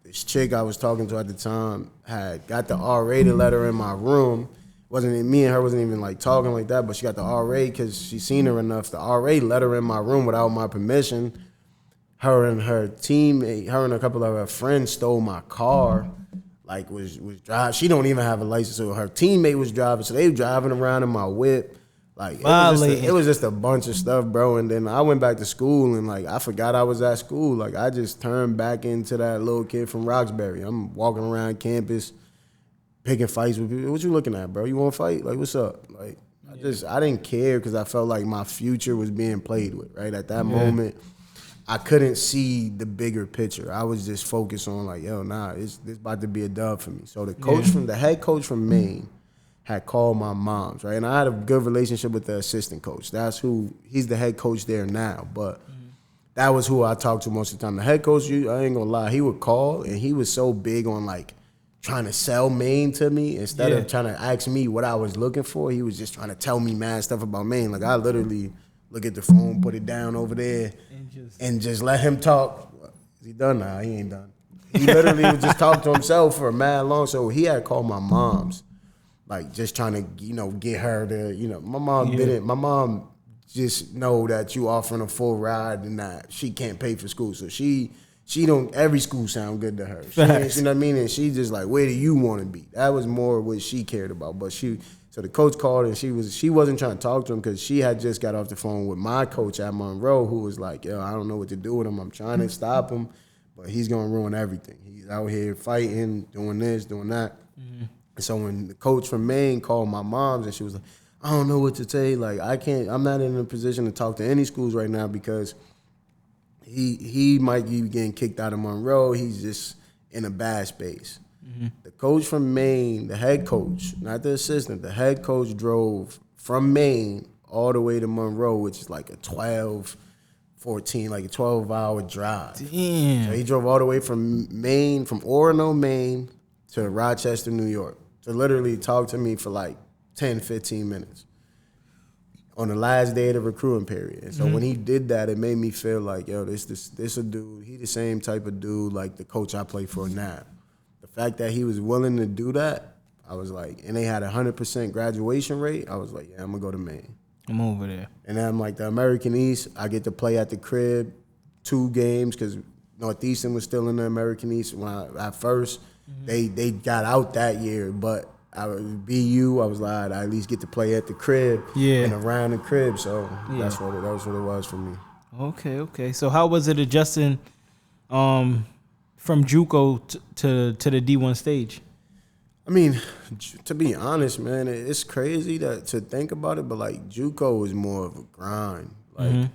this chick I was talking to at the time had got the R-rated letter in my room. Me and her wasn't even like talking like that, but she got the R-rated because she seen her enough. The R-rated letter in my room without my permission. Her and a couple of her friends stole my car, like was driving. She don't even have a license, so her teammate was driving, so they were driving around in my whip. Like it was just a bunch of stuff, bro. And then I went back to school, and like I forgot I was at school. Like I just turned back into that little kid from Roxbury. I'm walking around campus, picking fights with people. What you looking at, bro? You want to fight? Like what's up? Like I didn't care because I felt like my future was being played with. Right at that moment. I couldn't see the bigger picture. I was just focused on like, yo, nah, this about to be a dub for me. So the head coach from Maine had called my mom's, right? And I had a good relationship with the assistant coach. He's the head coach there now, but that was who I talked to most of the time. The head coach, I ain't gonna lie, he would call and he was so big on like trying to sell Maine to me instead of trying to ask me what I was looking for. He was just trying to tell me mad stuff about Maine. Like I literally look at the phone, put it down over there, and just let him talk. Is he done? Nah, he ain't done. He literally would just talk to himself for a mad long. So he had called my mom's, like just trying to, get her to, my mom didn't. My mom just know that you offering a full ride and that she can't pay for school. So she don't, every school sound good to her. You know what I mean? And she just like, where do you want to be? That was more what she cared about. But so the coach called and she wasn't trying to talk to him because she had just got off the phone with my coach at Monroe who was like, yo, I don't know what to do with him. I'm trying to stop him, but he's going to ruin everything. He's out here fighting, doing this, doing that. Mm-hmm. And so when the coach from Maine called my mom's and she was like, I don't know what to say. Like, I'm not in a position to talk to any schools right now because he might be getting kicked out of Monroe. He's just in a bad space. Mm-hmm. The coach from Maine, the head coach, not the assistant, the head coach drove from Maine all the way to Monroe, which is like a 12-hour drive. Damn. So he drove all the way from Maine, from Orono, Maine to Rochester, New York, to literally talk to me for like 10, 15 minutes on the last day of the recruiting period. And so when he did that, it made me feel like, yo, this a dude, he the same type of dude like the coach I play for now. The fact that he was willing to do that, I was like, and they had 100% graduation rate, I was like, yeah, I'm going to go to Maine. I'm over there. And then I'm like, the American East, I get to play at the crib 2 games because Northeastern was still in the American East when at first. They got out that year, but I was BU. I was like, I at least get to play at the crib and around the crib. So that was what it was for me. Okay. So how was it adjusting from JUCO to the D1 stage? I mean, to be honest, man, it's crazy to think about it, but like JUCO was more of a grind. Like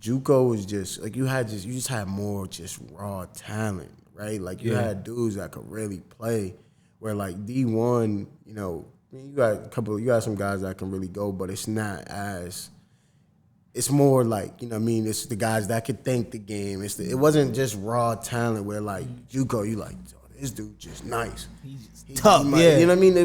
JUCO was just like you just had more just raw talent, right? Like you had dudes that could really play. Where like D1, you got some guys that can really go, but it's not as. It's more like it's the guys that could think the game. It wasn't just raw talent where like JUCO, you like, oh, this dude just nice. He's tough, you know what I mean?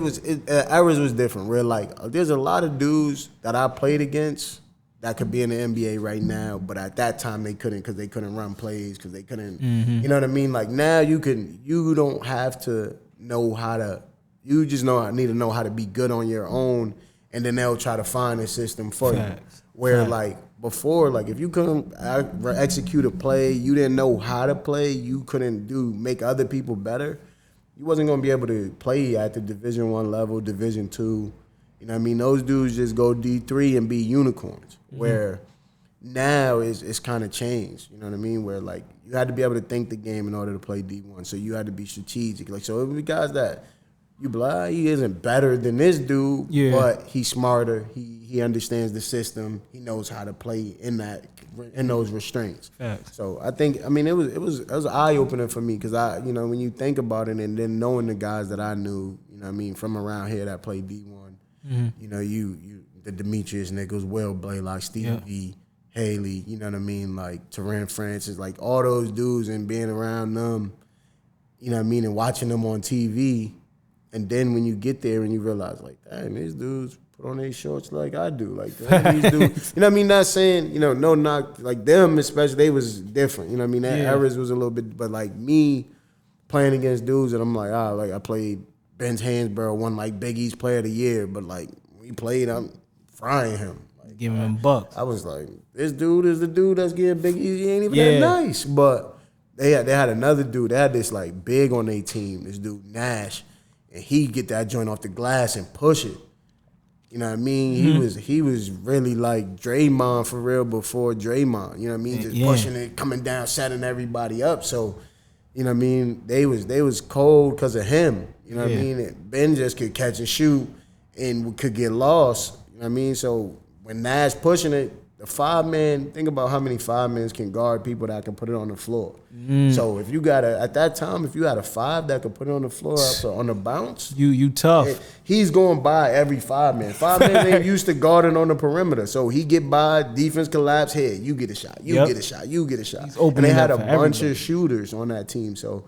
Ours was different. Where like there's a lot of dudes that I played against that could be in the NBA right now, but at that time they couldn't because they couldn't run plays because they couldn't. You know what I mean? Like now you don't have to know how to. You just need to know how to be good on your own, and then they'll try to find a system for you. Where like before, like if you couldn't execute a play, you didn't know how to play, you couldn't make other people better. You wasn't gonna be able to play at the Division I level, Division II. You know what I mean? Those dudes just go D3 and be unicorns. Where now it's kind of changed. You know what I mean? Where like you had to be able to think the game in order to play D1. So you had to be strategic. Like so, the guys that you blind, he isn't better than this dude, but he's smarter. He understands the system. He knows how to play in those restraints. So I think it was eye opening for me because when you think about it and then knowing the guys that I knew, from around here that played D1, the Demetrius Nichols, Will Blaylock, Steve V. Haley, you know what I mean, like Terran Francis, like all those dudes and being around them, you know what I mean, and watching them on TV. And then when you get there and you realize, like, dang, these dudes put on their shorts like I do. Like, these dudes, you know what I mean? Not saying, no knock, like them especially, they was different. You know what I mean? That errors was a little bit, but like me playing against dudes that I'm like, like I played Ben's Hansborough, won like Big East Player of the Year, but like we played, I'm frying him. Like, giving him bucks. I was like, this dude is the dude that's getting Big East. He ain't even that nice. But they had another dude. They had this like big on their team, this dude Nash. And he get that joint off the glass and push it. You know what I mean? He was really like Draymond for real before Draymond. You know what I mean? Just pushing it, coming down, setting everybody up. So, you know what I mean? They was cold because of him. You know what I mean? And Ben just could catch and shoot and could get lost. You know what I mean? So when Nash pushing it, the 5-man, think about how many 5-mans can guard people that can put it on the floor. So if you got at that time, if you had a 5 that could put it on the floor on the bounce, you tough. He's going by every 5-man. 5-man ain't used to guarding on the perimeter. So he get by, defense collapse, hey, you get a shot, you get a shot, you get a shot. And they had a bunch of shooters on that team. So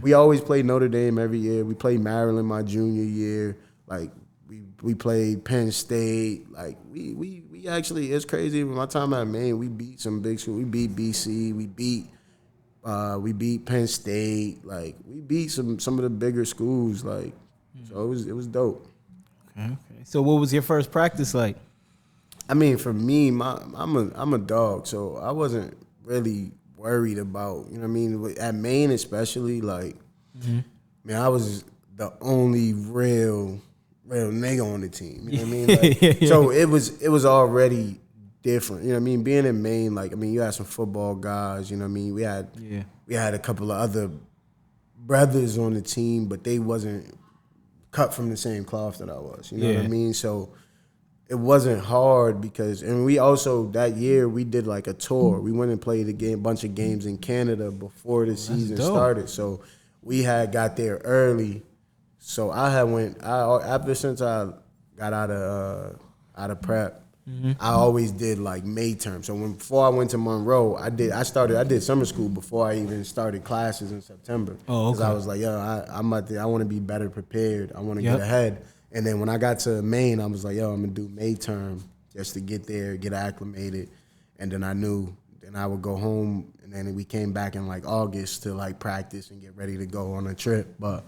we always played Notre Dame every year. We played Maryland my junior year. Like we played Penn State. Like we actually, it's crazy. My time at Maine, we beat some big schools. We beat BC. We beat Penn State. Like we beat some of the bigger schools. Like so it was dope. Okay. So what was your first practice like? I mean, for me, I'm a dog, so I wasn't really worried about, you know what I mean? At Maine especially, like, man, I was the only real nigga on the team. You know what I mean? Like, so it was already different. You know what I mean? Being in Maine, like, I mean, you had some football guys, you know what I mean? We had a couple of other brothers on the team, but they wasn't cut from the same cloth that I was. You know what I mean? So it wasn't hard because, and we also, that year, we did like a tour. We went and played a bunch of games in Canada before the season started. So we had got there early. So since I got out of prep, I always did like May term. So before I went to Monroe, I did summer school before I even started classes in September. Oh, okay. Because I was like, I want to be better prepared. I want to get ahead. And then when I got to Maine, I was like, I'm gonna do May term just to get there, get acclimated. And then I knew then I would go home, and then we came back in like August to like practice and get ready to go on a trip. But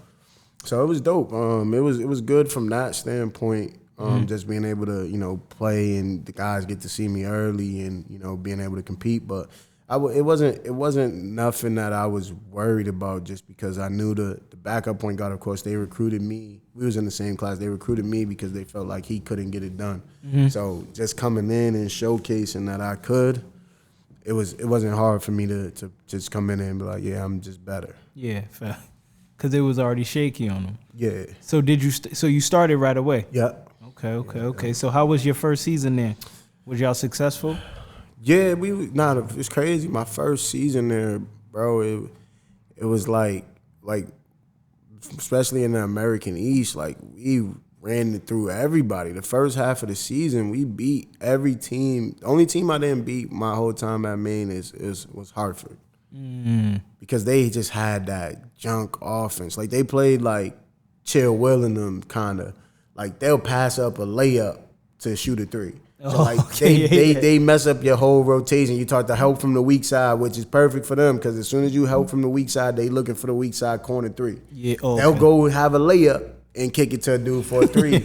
so it was dope. It was good from that standpoint. Just being able to, play and the guys get to see me early and, being able to compete. But it wasn't nothing that I was worried about just because I knew the backup point guard, of course, they recruited me. We was in the same class. They recruited me because they felt like he couldn't get it done. So just coming in and showcasing that I could, it wasn't hard for me to just come in and be like, I'm just better. Yeah, fair. Because it was already shaky on them. Yeah. So you started right away? Yeah. Okay. So how was your first season there? Was y'all successful? Yeah, it's crazy. My first season there, bro, it was like especially in the American East, like we ran it through everybody. The first half of the season, we beat every team. The only team I didn't beat my whole time at Maine was Hartford. Because they just had that junk offense. Like they played like Chill Will in them kind of. Like they'll pass up a layup to shoot a 3. So like they mess up your whole rotation. You talk to help from the weak side, which is perfect for them because as soon as you help from the weak side, they looking for the weak side corner 3. Yeah, they'll go have a layup and kick it to a dude for a 3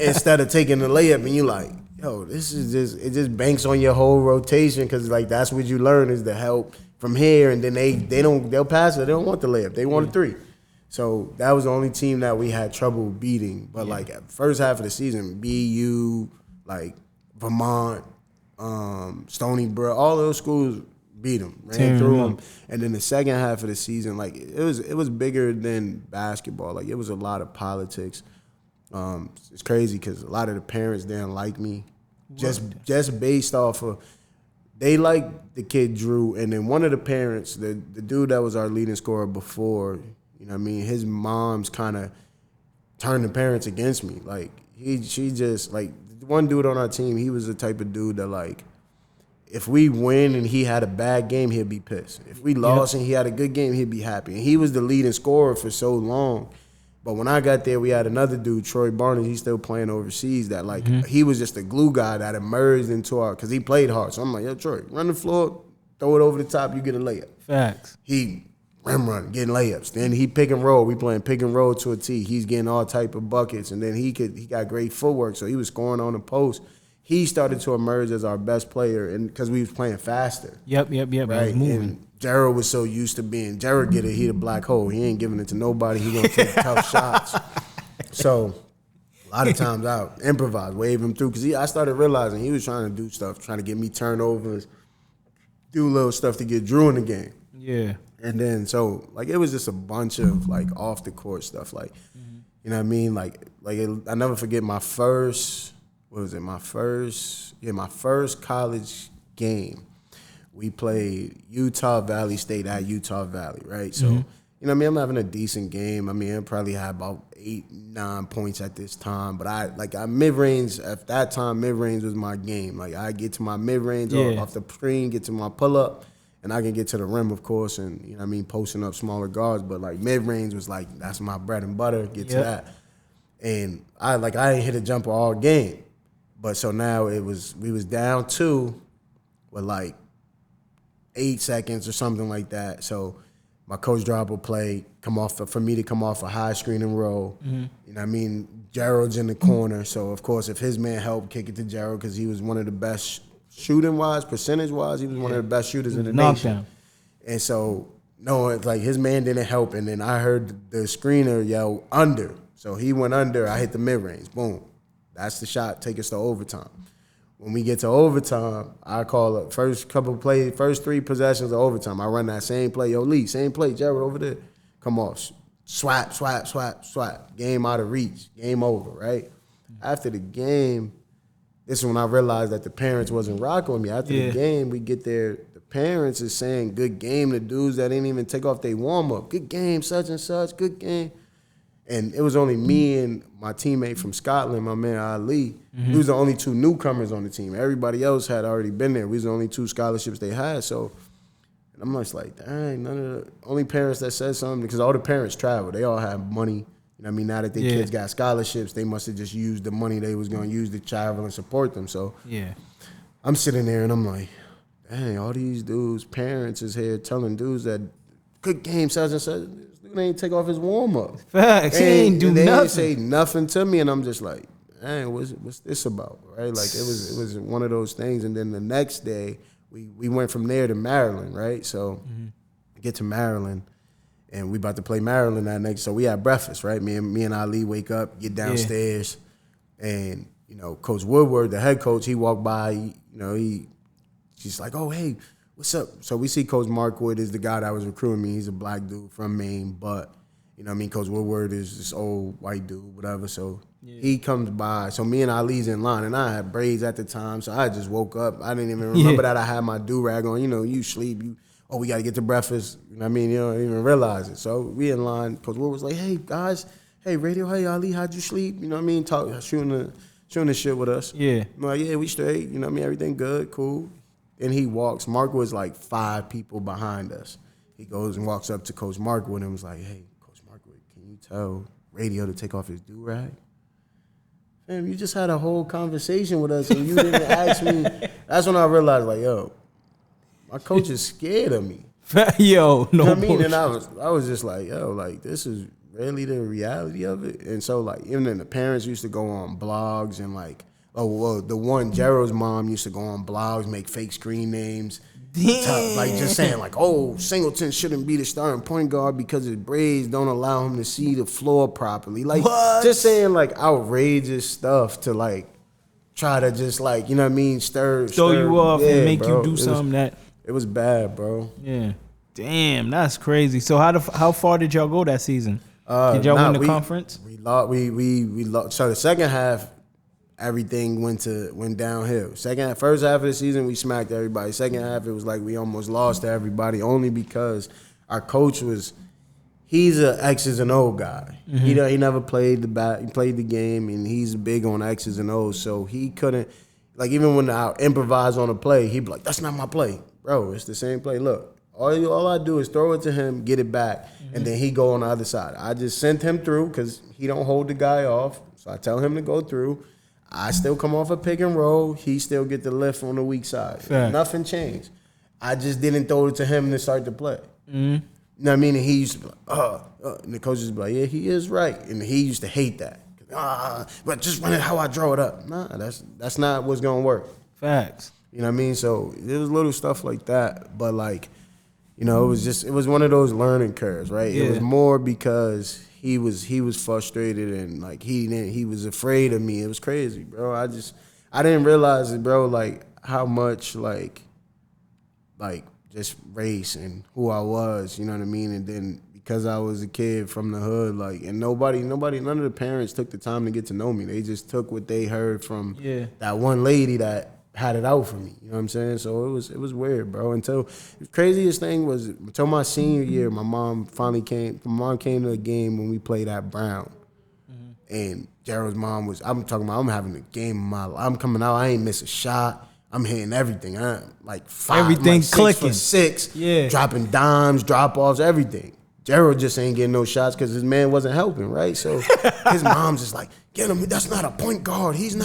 instead of taking the layup. And you like, this is it just banks on your whole rotation because like that's what you learn is the help from here. And then they'll pass it. They don't want the layup. They want a 3. So that was the only team that we had trouble beating. But like at first half of the season, BU, like Vermont, Stony Brook, all those schools beat them, ran through them. And then the second half of the season, like it was bigger than basketball. Like it was a lot of politics. It's crazy because a lot of the parents didn't like me, just based off of they liked the kid Drew, and then one of the parents, the dude that was our leading scorer before. You know what I mean? His mom's kind of turned the parents against me. Like, she just, like, one dude on our team, he was the type of dude that, like, if we win and he had a bad game, he'd be pissed. If we lost and he had a good game, he'd be happy. And he was the leading scorer for so long. But when I got there, we had another dude, Troy Barnes, he's still playing overseas, that, like, he was just a glue guy that emerged into our, because he played hard. So I'm like, Troy, run the floor, throw it over the top, you get a layup. Facts. He run, getting layups. Then he pick and roll. We playing pick and roll to a T. He's getting all type of buckets. And then he got great footwork, so he was scoring on the post. He started to emerge as our best player, and because we was playing faster. Yep. Right, and Jared was so used to being Jared get it. He the black hole. He ain't giving it to nobody. He gonna take tough shots. So a lot of times I improvise, wave him through because I started realizing he was trying to do stuff, trying to get me turnovers, do little stuff to get Drew in the game. Yeah. And then, so, like, it was just a bunch of, like, off-the-court stuff. Like, you know what I mean? Like I never forget my first what was it? My first college game. We played Utah Valley State at Utah Valley, right? So, you know what I mean? I'm having a decent game. I mean, I probably had about 8-9 points at this time. But I mid-range, at that time, mid-range was my game. Like, I get to my mid-range off the screen, get to my pull-up, and I can get to the rim, of course, and, you know what I mean, posting up smaller guards. But, like, mid-range was, like, that's my bread and butter, get to that. And I ain't hit a jumper all game. But so now we was down 2 with, like, 8 seconds or something like that. So my coach drop a play, for me to come off a high screen and roll. You know what I mean? Gerald's in the corner. So, of course, if his man helped kick it to Gerald, because he was one of the best shooting-wise, percentage-wise, he was one of the best shooters in the nation. And so, no, it's like his man didn't help. And then I heard the screener yell, under. So he went under. I hit the mid-range. Boom. That's the shot. Take us to overtime. When we get to overtime, I call it first 3 possessions of overtime. I run that same play. Yo, Lee, same play. Jared over there. Come off. Swap, swap, swap, swap. Game out of reach. Game over, right? After the game, this is when I realized that the parents wasn't rocking with me. After the game, we get there. The parents is saying, good game. The dudes that didn't even take off their warm-up. Good game, such and such. Good game. And it was only me and my teammate from Scotland, my man Ali. We was the only 2 newcomers on the team. Everybody else had already been there. We was the only 2 scholarships they had. So and I'm just like, dang, none of the only parents that said something, because all the parents travel. They all have money. You know what I mean? Now that their kids got scholarships, they must have just used the money they was going to use to travel and support them. So I'm sitting there and I'm like, dang, all these dudes' parents is here telling dudes that good game, such and such. They ain't take off his warm up. Facts. He ain't do nothing. They ain't say nothing to me, and I'm just like, dang, what's this about, right? Like it was one of those things. And then the next day, we went from there to Maryland, right? So get to Maryland, and we about to play Maryland that next. So we had breakfast, right? Me and Ali wake up, get downstairs, and you know, Coach Woodward, the head coach, he walked by. She's like, oh hey, what's up? So we see Coach Markwood is the guy that was recruiting me. He's a black dude from Maine, but, you know what I mean, Coach Woodward is this old white dude, whatever. So he comes by. So me and Ali's in line, and I had braids at the time, so I just woke up. I didn't even remember that I had my do-rag on. You know, you sleep. We got to get to breakfast. You know what I mean? You don't even realize it. So we in line. Coach Woodward was like, hey, guys. Hey, radio. Hey, Ali, how'd you sleep? You know what I mean? Shooting the shit with us. Yeah. I'm like, yeah, we straight. You know what I mean? Everything good, cool. And he walks. Mark was like 5 people behind us. He goes and walks up to Coach Markwood and was like, hey, Coach Markwood, can you tell Radio to take off his do-rag? Fam, you just had a whole conversation with us and you didn't ask me. That's when I realized, like, yo, my coach is scared of me. Yo, no. You know what I mean? And I was just like, yo, like, this is really the reality of it. And so, like, even then the parents used to go on blogs and, like, the one, Gerald's mom used to go on blogs, make fake screen names. Like, just saying, like, oh, Singleton shouldn't be the starting point guard because his braids don't allow him to see the floor properly. Like, just saying, like, outrageous stuff to, like, try to just, like, you know what I mean, throw you off and make you do something that... It was bad, bro. Yeah. Damn, that's crazy. So how far did y'all go that season? Did y'all win the conference? We lost. So the second half, everything went downhill. First half of the season, we smacked everybody. Second half, it was like we almost lost to everybody, only because our coach he's an X's and O guy. Mm-hmm. He never played he played the game, and he's big on X's and O's, so he couldn't, like, even when I improvise on a play, he'd be like, that's not my play. Bro, it's the same play. Look, all I do is throw it to him, get it back, and then he go on the other side. I just sent him through because he don't hold the guy off, so I tell him to go through. I still come off a pick and roll. He still get the lift on the weak side. Fair. Nothing changed. I just didn't throw it to him to start the play. Mm-hmm. You know what I mean? And he used to be like, and the coach would be like, yeah, he is right. And he used to hate that. But just run it how I draw it up. Nah, that's not what's going to work. Facts. You know what I mean? So there was little stuff like that. But, like, you know, it was one of those learning curves, right? Yeah. It was more because he was frustrated and, like, he was afraid of me. It was crazy, bro. I didn't realize it, bro, like, how much, like just race and who I was, you know what I mean? And then because I was a kid from the hood, like, and none of the parents took the time to get to know me. They just took what they heard from that one lady that had it out for me. You know what I'm saying? So it was weird, bro. Until the craziest thing was until my senior year, my mom came to a game when we played at Brown. And Gerald's mom I'm having a game of my life. I'm coming out, I ain't miss a shot. I'm hitting everything. I'm like 5, everything like clicking. 6 for 6, dropping dimes, drop-offs, everything. Gerald just ain't getting no shots because his man wasn't helping, right? So his mom's just like, get him. That's not a point guard. He's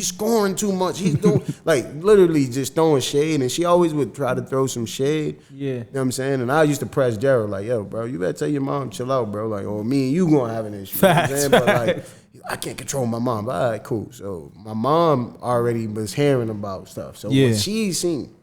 scoring too much. He's doing, like, literally just throwing shade. And she always would try to throw some shade. Yeah. You know what I'm saying? And I used to press Gerald, like, yo, bro, you better tell your mom, chill out, bro. Like, or me and you gonna have an issue. Facts. You know what I'm saying? But, like, I can't control my mom. But, all right, cool. So my mom already was hearing about stuff. So when she seen,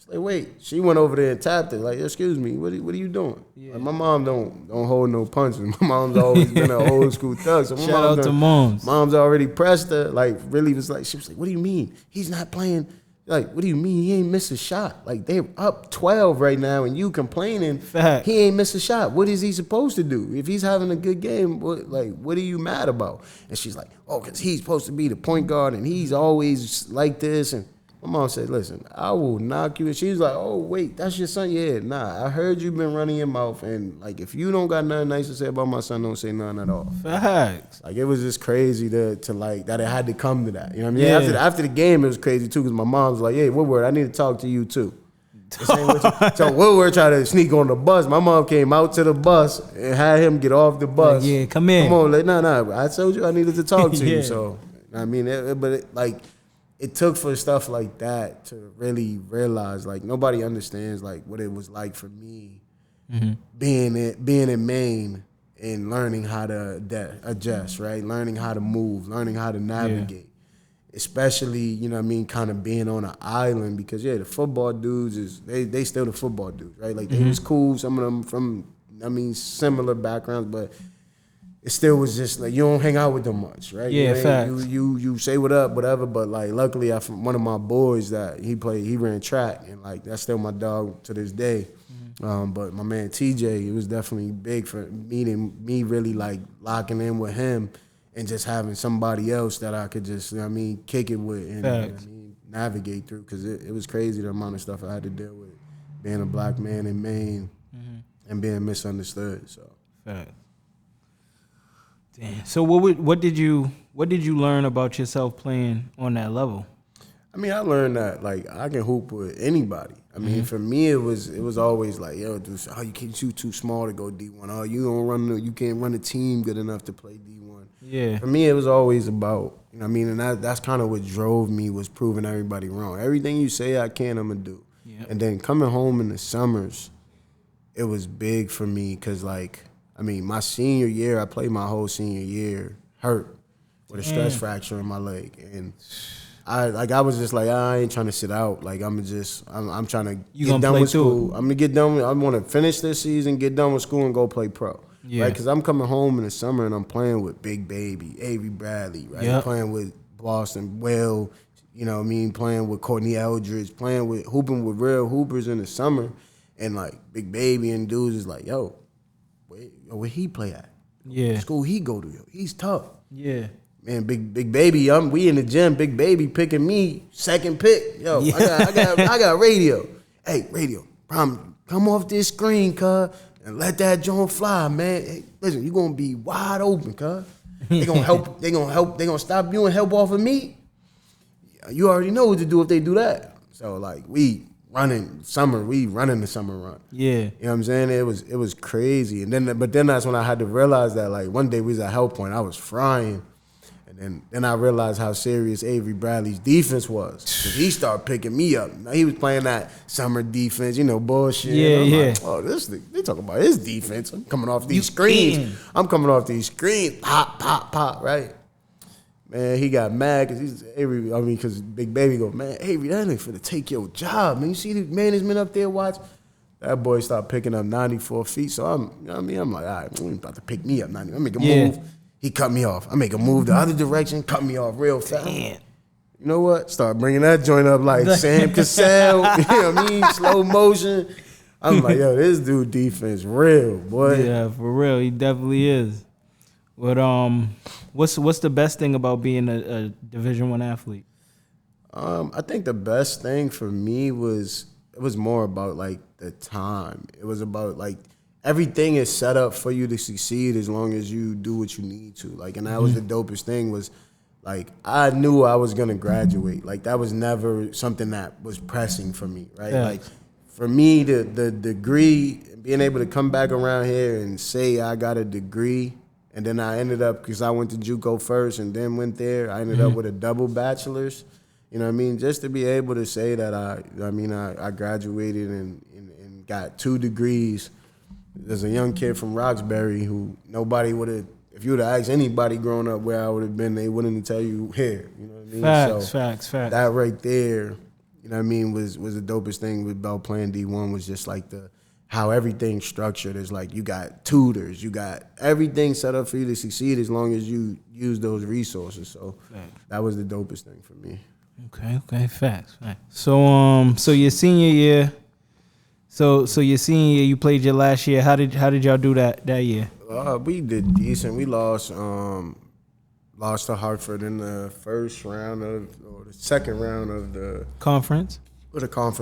like, wait, she went over there and tapped it. Like, excuse me, what are you doing? Yeah. Like, my mom don't hold no punches. My mom's always been an old school thug. So shout out to moms. Mom's already pressed her. Like, really was like, she was like, what do you mean? He's not playing. Like, what do you mean? He ain't missed a shot. Like, they're up 12 right now, and you complaining. Fact. He ain't missed a shot. What is he supposed to do? If he's having a good game, what are you mad about? And she's like, oh, because he's supposed to be the point guard, and he's always like this, and my mom said, listen, I will knock you. And she was like, oh, wait, that's your son? Yeah, nah, I heard you been running your mouth. And, like, if you don't got nothing nice to say about my son, don't say nothing at all. Facts. Like, it was just crazy to like, that it had to come to that. You know what I mean? Yeah. After the game, it was crazy, too, because my mom was like, hey, Woodward, I need to talk to you, too. So Woodward tried to sneak on the bus. My mom came out to the bus and had him get off the bus. Like, yeah, come in. Come on, like, nah, I told you I needed to talk to you. So, I mean, it took for stuff like that to really realize, like, nobody understands, like, what it was like for me being in Maine and learning how to adjust, right? Learning how to move, learning how to navigate. Especially, you know what I mean, kind of being on an island because, the football dudes, they still the football dudes, right? Like, they was cool, some of them from, similar backgrounds, but it still was just like you don't hang out with them much, right? Yeah, facts. You say what up, whatever. But like, luckily, one of my boys that he ran track, and like that's still my dog to this day. But my man TJ, it was definitely big for me really like locking in with him, and just having somebody else that I could just kick it with and navigate through because it was crazy the amount of stuff I had to deal with being a black man in Maine and being misunderstood. So. Facts. Damn. So what did you learn about yourself playing on that level? I mean, I learned that like I can hoop with anybody. I mean, for me it was always like, yo, dude, you too small to go D1. Oh, you can't run a team good enough to play D1. Yeah. For me, it was always about, you know what I mean, and that's kind of what drove me was proving everybody wrong. Everything you say I can, I'm gonna do. Yep. And then coming home in the summers, it was big for me because like. I mean, my senior year, I played my whole senior year hurt with a stress fracture in my leg, and I was just like, I ain't trying to sit out. Like I'm trying to get done with school. I'm gonna get done. I want to finish this season, get done with school, and go play pro. Yeah. Right? Because I'm coming home in the summer and I'm playing with Big Baby, Avery Bradley, right? Yep. I'm playing with Boston Will, you know what I mean? Playing with Courtney Eldridge, hooping with real hoopers in the summer, and like Big Baby and dudes is like, yo. Where he play at? Yeah. What school he go to? Yo, he's tough. Yeah. Man, big baby. We in the gym. Big baby picking me second pick. Yo, yeah. I got radio. Hey, radio. Come off this screen, cuz, and let that joint fly, man. Hey, listen, you gonna be wide open, cuz. They gonna help. They gonna stop you and help off of me. You already know what to do if they do that. So like we running the summer run. Yeah. You know what I'm saying? It was crazy. And then that's when I had to realize that like one day we was at Hell Point, I was frying. And then I realized how serious Avery Bradley's defense was. Cause he started picking me up. Now, he was playing that summer defense, bullshit. Yeah. Like, oh, they talking about his defense. I'm coming off these screens. Pop, pop, pop, right? Man, he got mad because Big Baby go, man, Avery, that ain't finna take your job, man. You see the management up there watch? That boy started picking up 94 feet. So I'm like, all right, he's about to pick me up 90. I make a move. He cut me off. I make a move the other direction, cut me off real fast. Damn. You know what? Start bringing that joint up like Sam Cassell. You know what I mean? Slow motion. I'm like, yo, this dude defense real, boy. Yeah, for real, he definitely is. But what's the best thing about being a Division I athlete? I think the best thing for me was it was more about like the time. It was about like everything is set up for you to succeed as long as you do what you need to. Like, and that was the dopest thing was like I knew I was gonna graduate. Like that was never something that was pressing for me, right? Yeah. Like for me, the degree, being able to come back around here and say I got a degree, and then I ended up because I went to JUCO first and then went there. I ended up with a double bachelor's. You know what I mean? Just to be able to say that I graduated and got 2 degrees. There's a young kid from Roxbury who nobody would have, if you would have asked anybody growing up where I would have been, they wouldn't tell you here. You know what I mean? Facts. That right there, you know what I mean, was the dopest thing about playing D1 was just like how everything's structured. Is like you got tutors, you got everything set up for you to succeed as long as you use those resources. So that was the dopest thing for me. Okay, facts. So your senior year, so your senior year, you played your last year. How did y'all do that year? We did decent. We lost to Hartford in the the second round of the Conference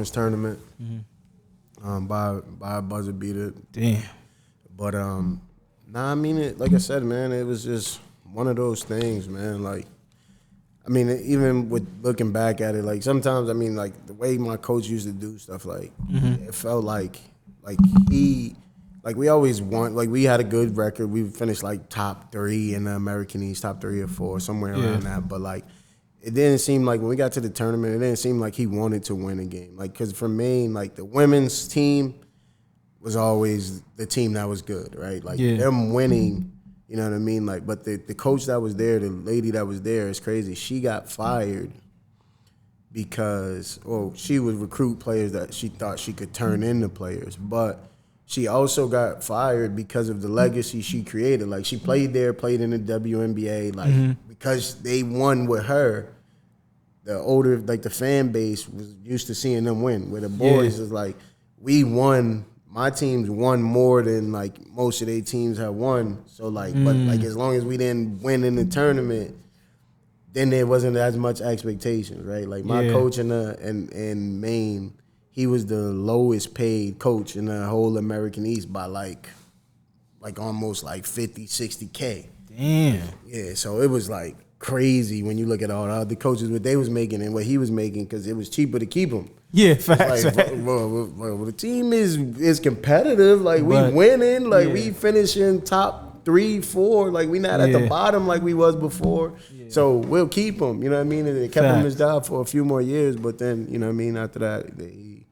tournament. By a buzzer beater. Damn. But I mean, like I said, man, it was just one of those things, man. Like, I mean, even with looking back at it, like sometimes, I mean, like the way my coach used to do stuff, like it felt like we always won. Like we had a good record. We finished like top 3 in the American East, top 3 or 4, somewhere around that. But like, it didn't seem like when we got to the tournament, it didn't seem like he wanted to win a game. Like, because for Maine, like the women's team was always the team that was good, right? Like them winning. You know what I mean? Like, but the coach that was there, the lady that was there, is crazy. She got fired because, she would recruit players that she thought she could turn into players. But she also got fired because of the legacy she created. Like, she played there, played in the WNBA. Like, because they won with her, the fan base was used to seeing them win. Where the boys is like, we won. My teams won more than like most of their teams have won. So like, but like as long as we didn't win in the tournament, then there wasn't as much expectations, right? Like my coach in Maine, he was the lowest paid coach in the whole American East by like almost like 50, 60K. Damn. Yeah, so it was like crazy when you look at all the other coaches, what they was making and what he was making, because it was cheaper to keep him. Yeah, facts. Like, well, the team is competitive. Like, we winning. Like, we finishing top 3, 4. Like, we not at the bottom like we was before. Yeah. So, we'll keep him. You know what I mean? And they kept him his job for a few more years. But then, you know what I mean, after that, they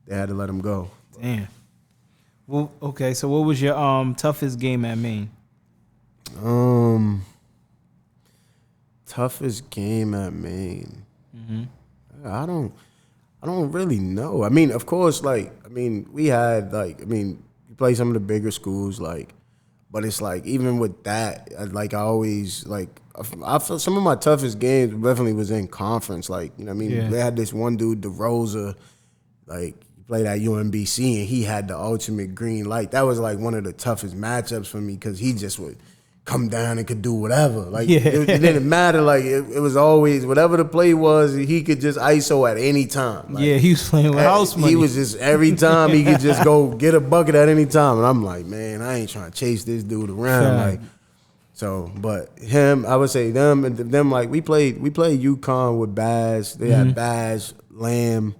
had to let him go. Damn. Well, okay, so what was your toughest game at Maine? Toughest game at Maine. I don't really know. I mean, of course, we had, you play some of the bigger schools, but it's like, even with that, I always, I feel some of my toughest games definitely was in conference. They had this one dude, DeRosa, he played at UMBC, and he had the ultimate green light. That was, one of the toughest matchups for me, because he just would come down and could do whatever. It didn't matter. It was always, whatever the play was, he could just ISO at any time. He was playing with house money. He was just, every time he could just go get a bucket at any time. And I'm like, man, I ain't trying to chase this dude around. But him, I would say them, and them, we played UConn with Baz. They had Baz, Lamb.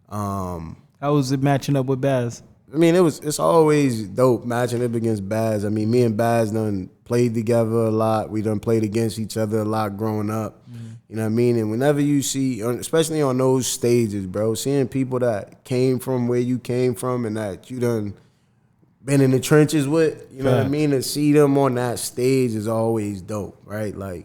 How was it matching up with Baz? I mean, it's always dope matching up against Baz. I mean, me and Baz done played together a lot. We done played against each other a lot growing up. You know what I mean? And whenever you see, especially on those stages, bro, seeing people that came from where you came from and that you done been in the trenches with, you know what I mean? To see them on that stage is always dope, right? I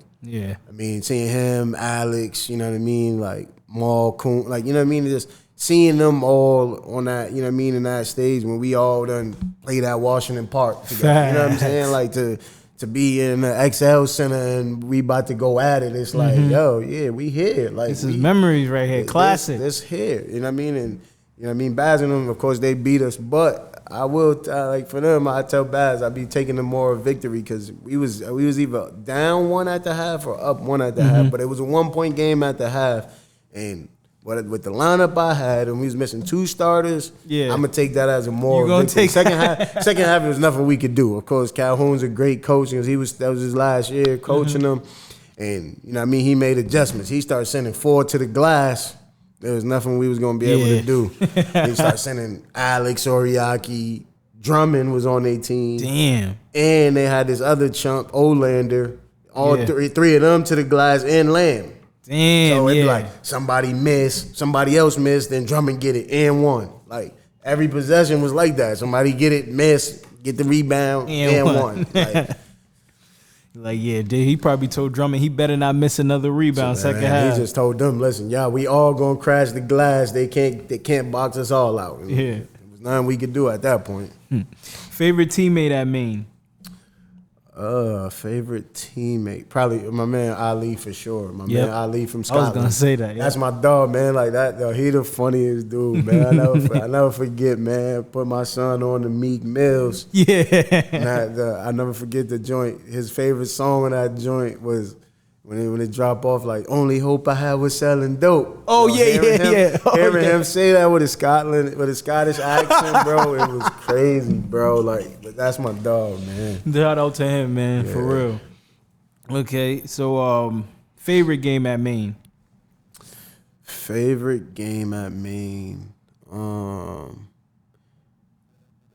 mean, seeing him, Alex, you know what I mean? Maul, Coon, you know what I mean? Just seeing them all on that, you know what I mean, in that stage when we all done played at Washington Park together. You know what I'm saying? To be in the XL Center and we about to go at it, it's we here. This is memories right here, classic. This here, you know what I mean? And You know what I mean? Baz and them, of course, they beat us, but I will like for them. I tell Baz I be taking them more victory because we was either down 1 at the half or up 1 at the half, but it was a 1-point game at the half, and with the lineup I had and we was missing 2 starters, I'm gonna take that as a more victory. Second half, there was nothing we could do. Of course, Calhoun's a great coach because that was his last year coaching them, and you know what I mean. He made adjustments. He started sending 4 to the glass. There was nothing we was gonna be able to do. He started sending Alex Oriaki. Drummond was on their team. Damn. And they had this other chump, Olander. All three of them to the glass and Lamb. Damn. So it'd be like somebody missed, somebody else missed, then Drummond get it and one. Like every possession was like that. Somebody get it, miss, get the rebound, and one. Like, yeah, dude, he probably told Drummond he better not miss another rebound second half. He just told them, listen, y'all, we all gonna crash the glass. They can't box us all out. And there was nothing we could do at that point. Favorite teammate at Maine? Favorite teammate, probably my man Ali for sure. My man Ali from Scotland. I was gonna say that. That's my dog, man. Like that, though. He the funniest dude, man. I never forget, man. Put my son on the Meek Mills. Yeah. I never forget the joint. His favorite song on that joint was when it drop off, like only hope I had was selling dope. Oh, Hearing him say that with a Scottish accent, bro, it was crazy, bro. Like, but that's my dog, man. Shout out to him, man, for real. Okay, so favorite game at Maine? Favorite game at Maine. I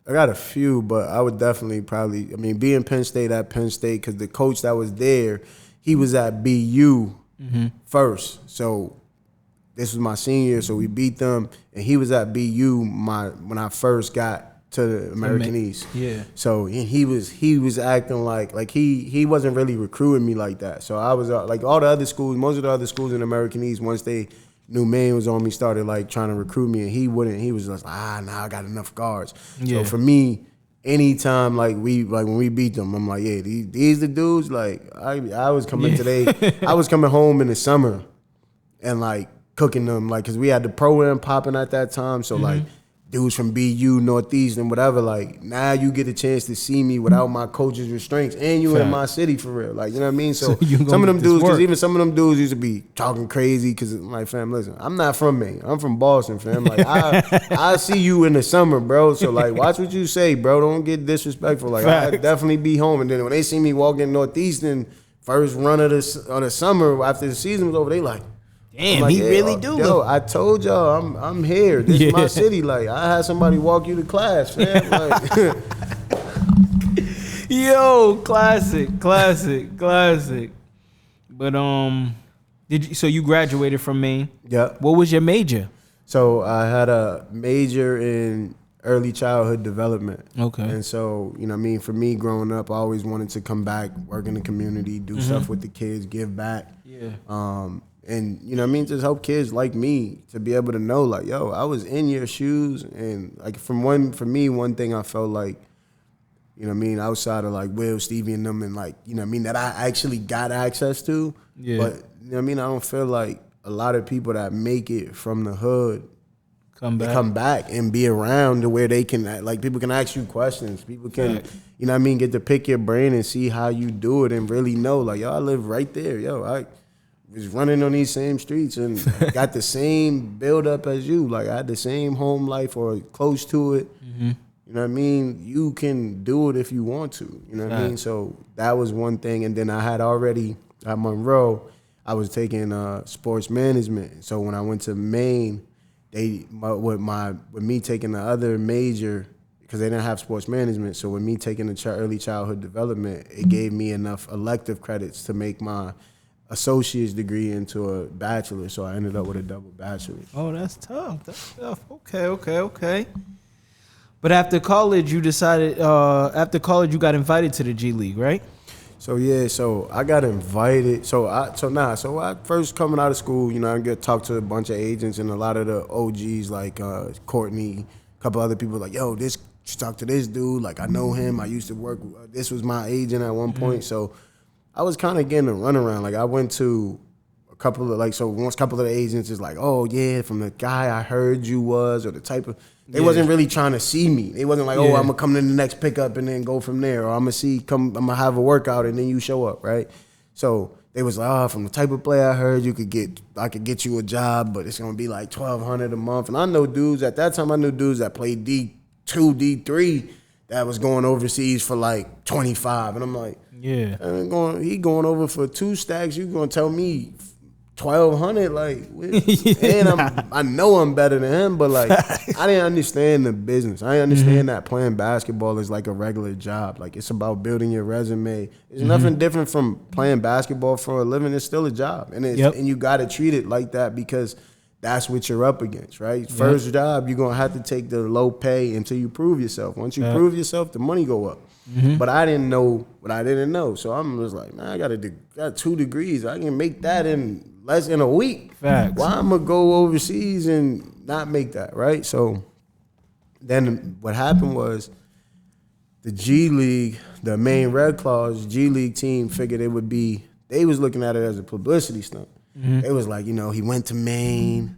got a few, but I would definitely being Penn State at Penn State, because the coach that was there, he was at BU first. So this was my senior year, so we beat them, and he was at BU when I first got to the American East. Yeah. So he was acting like he wasn't really recruiting me like that. So I was like all the other schools, most of the other schools in the American East, once they knew Maine was on me, started like trying to recruit me, and he wouldn't. He was just like, I got enough guards. Yeah. So for me, anytime when we beat them, I'm like, yeah, these the dudes. Like I was coming today. I was coming home in the summer and like cooking them, like, cause we had the pro-am popping at that time. So like dudes from BU, Northeast, and whatever. Like now you get a chance to see me without my coach's restraints, and you in my city for real. Like, you know what I mean? So some of them dudes, cause even some of them dudes used to be talking crazy. Cause like, fam, listen, I'm not from Maine. I'm from Boston, fam. Like I see you in the summer, bro. So like, watch what you say, bro. Don't get disrespectful. Like I definitely be home. And then when they see me walking Northeastern first run of the summer after the season was over, they like, damn, like, he really do. Yo, I told y'all I'm here. This is my city. Like, I had somebody walk you to class, fam. Like, yo, classic. But so you graduated from Maine? Yeah. What was your major? So I had a major in early childhood development. Okay. And so, you know what I mean, for me growing up, I always wanted to come back, work in the community, do stuff with the kids, give back. Yeah. And, you know what I mean, just help kids like me to be able to know, like, yo, I was in your shoes. And, like, for me, one thing I felt like, you know what I mean, outside of, like, Will, Stevie, and them, and, like, you know what I mean, that I actually got access to. Yeah. But, you know what I mean, I don't feel like a lot of people that make it from the hood come back and be around to where they can, like, people can ask you questions. People can, you know what I mean, get to pick your brain and see how you do it and really know, like, yo, I live right there. Yo, I was running on these same streets and got the same build up as you. Like, I had the same home life or close to it. You know what I mean? You can do it if you want to. You know what I mean? So that was one thing. And then I had already at Monroe, I was taking sports management. So when I went to Maine, with me taking the other major, because they didn't have sports management. So with me taking the early childhood development, it gave me enough elective credits to make my associate's degree into a bachelor, so I ended up with a double bachelor's. Oh, that's tough. Okay. But after college, you decided. After college, you got invited to the G League, right? So yeah, so I got invited. So I first coming out of school, you know, I get talked to a bunch of agents and a lot of the OGs like Courtney, a couple other people like, yo, you talk to this dude. Like, I know him. I used to work. This was my agent at one point, so I was kind of getting a runaround. Like, I went to once a couple of the agents is like, oh yeah, from the guy I heard you was, or the type of, they wasn't really trying to see me. They wasn't like, oh, I'm gonna come to the next pickup and then go from there, or I'm gonna have a workout and then you show up, right? So they was like, oh, from the type of player I heard I could get you a job, but it's gonna be like $1,200 a month. And I know dudes at that time. I knew dudes that played D2, D3 that was going overseas for like 25, and I'm like, he going over for 2 stacks. You gonna tell me 1,200? Like, and I know I'm better than him, but like, I didn't understand the business. I didn't understand that playing basketball is like a regular job. Like, it's about building your resume. It's nothing different from playing basketball for a living. It's still a job, and and you got to treat it like that because that's what you're up against, right? First job, you're gonna have to take the low pay until you prove yourself. Once you prove yourself, the money go up. But I didn't know what I didn't know, so I'm just like, man, I got 2 degrees. I can make that in less than a week. Facts. Why I'm gonna go overseas and not make that, right? So then what happened was the G League, the main Red Claws G League team figured they was looking at it as a publicity stunt. They was like, he went to Maine,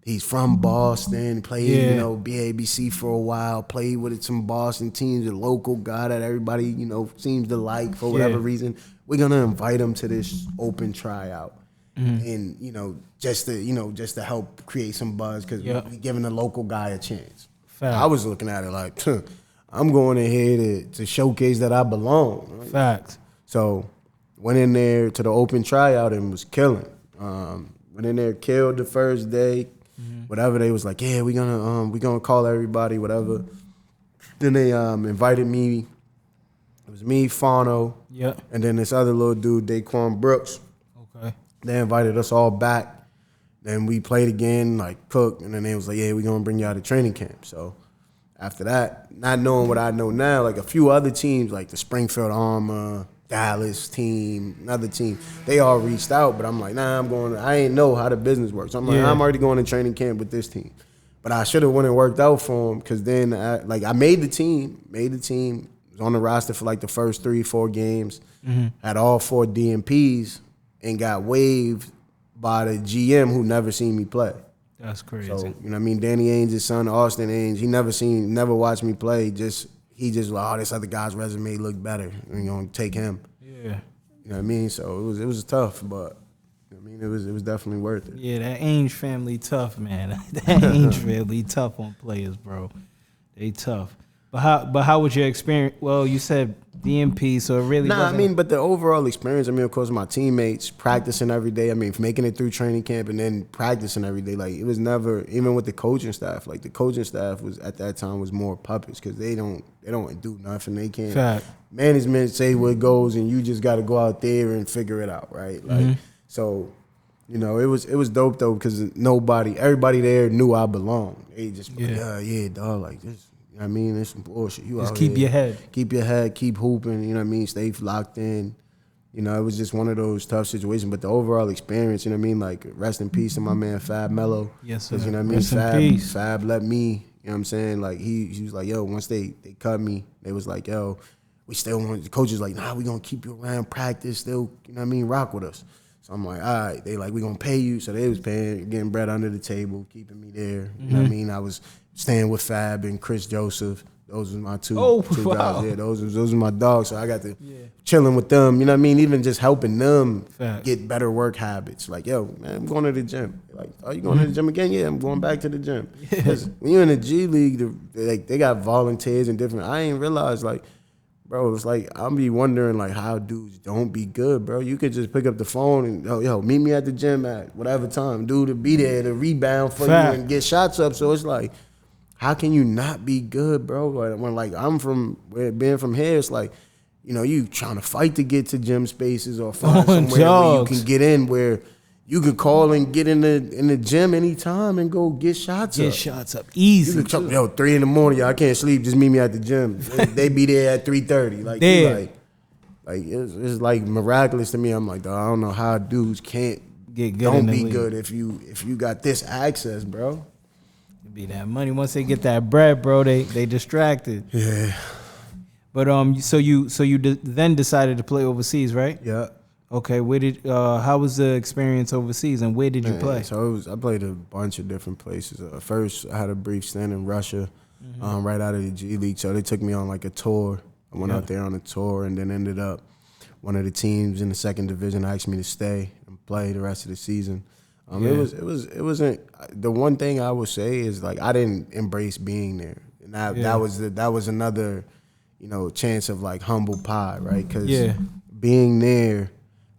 he's from Boston, played, BABC for a while, played with some Boston teams, a local guy that everybody, seems to like for whatever reason. We're gonna invite him to this open tryout, and just to help create some buzz because we're giving the local guy a chance. Fact. I was looking at it like, I'm going in here to showcase that I belong. Right? Facts. So went in there to the open tryout and was killing. Went in there, killed the first day. Whatever, they was like, yeah, we're gonna call everybody, whatever. Then they invited me. It was me, Fano, and then this other little dude, Daquan Brooks. Okay. They invited us all back. Then we played again, like cooked, and then they was like, yeah, we're gonna bring you out to training camp. So after that, not knowing what I know now, like a few other teams, like the Springfield Armor, Dallas team, another team, they all reached out, but I'm like, nah, I ain't know how the business works. So I'm like, I'm already going to training camp with this team. But I should have went and worked out for them because then I made the team, was on the roster for like the first 3-4 games, had all 4 DMPs, and got waived by the GM who never seen me play. That's crazy. So, Danny Ainge's son, Austin Ainge, he never watched me play, he just like, oh, this other guy's resume looked better. We're gonna take him. Yeah. You know what I mean? So it was tough, but it was definitely worth it. Yeah, that Ainge family tough, man. That Ainge family tough on players, bro. They tough. But how was your experience? Well, you said DMP, so it really wasn't... but the overall experience, of course, my teammates practicing every day. Making it through training camp and then practicing every day. Like, it was never, even with the coaching staff, like the coaching staff was at that time was more puppets because they don't do nothing. They can't. Fact. Management say what goes and you just got to go out there and figure it out, right? Like, so, it was dope though because everybody there knew I belonged. They just like, dog, like this. It's some bullshit. You just keep your head. Keep your head, keep hooping, stay locked in. It was just one of those tough situations. But the overall experience, like rest in peace to my man Fab Mello. Yes, sir. Rest in peace. Fab let me, like he was like, yo, once they cut me, they was like, yo, we still want, the coach is like, nah, we gonna keep you around, practice, still, rock with us. So I'm like, all right, they like, we gonna pay you. So they was paying, getting bread under the table, keeping me there. You know what I mean? I was staying with Fab and Chris Joseph. Those were my two guys. Yeah, those are my dogs. So I got to chilling with them. You know what I mean? Even just helping them get better work habits. Like, yo, man, I'm going to the gym. Like, are you going to the gym again? Yeah, I'm going back to the gym. Because when you're in the G League, they got volunteers and different. I ain't realized, like, bro, it's like, I'll be wondering, like, how dudes don't be good, bro. You could just pick up the phone and, yo, meet me at the gym at whatever time. Dude to be there to rebound for you and get shots up. So it's like, how can you not be good, bro? When I'm being from here, it's like, you trying to fight to get to gym spaces or find somewhere where you can get in where you can call and get in the gym anytime and go get shots up. Get shots up easy. You can yo, 3 a.m, I can't sleep. Just meet me at the gym. They be there at 3:30. Like it's like miraculous to me. I'm like, I don't know how dudes can't get good. Don't be good if you got this access, bro. Be that money. Once they get that bread, bro, they distracted. Yeah. But so you then decided to play overseas, right? Yeah. Okay, how was the experience overseas, and where did you play? So I played a bunch of different places. First, I had a brief stint in Russia, right out of the G League. So they took me on like a tour. I went out there on a tour, and then ended up one of the teams in the second division asked me to stay and play the rest of the season. It wasn't the one thing I would say is like I didn't embrace being there, and that was another, chance of like humble pie, right? Because being there,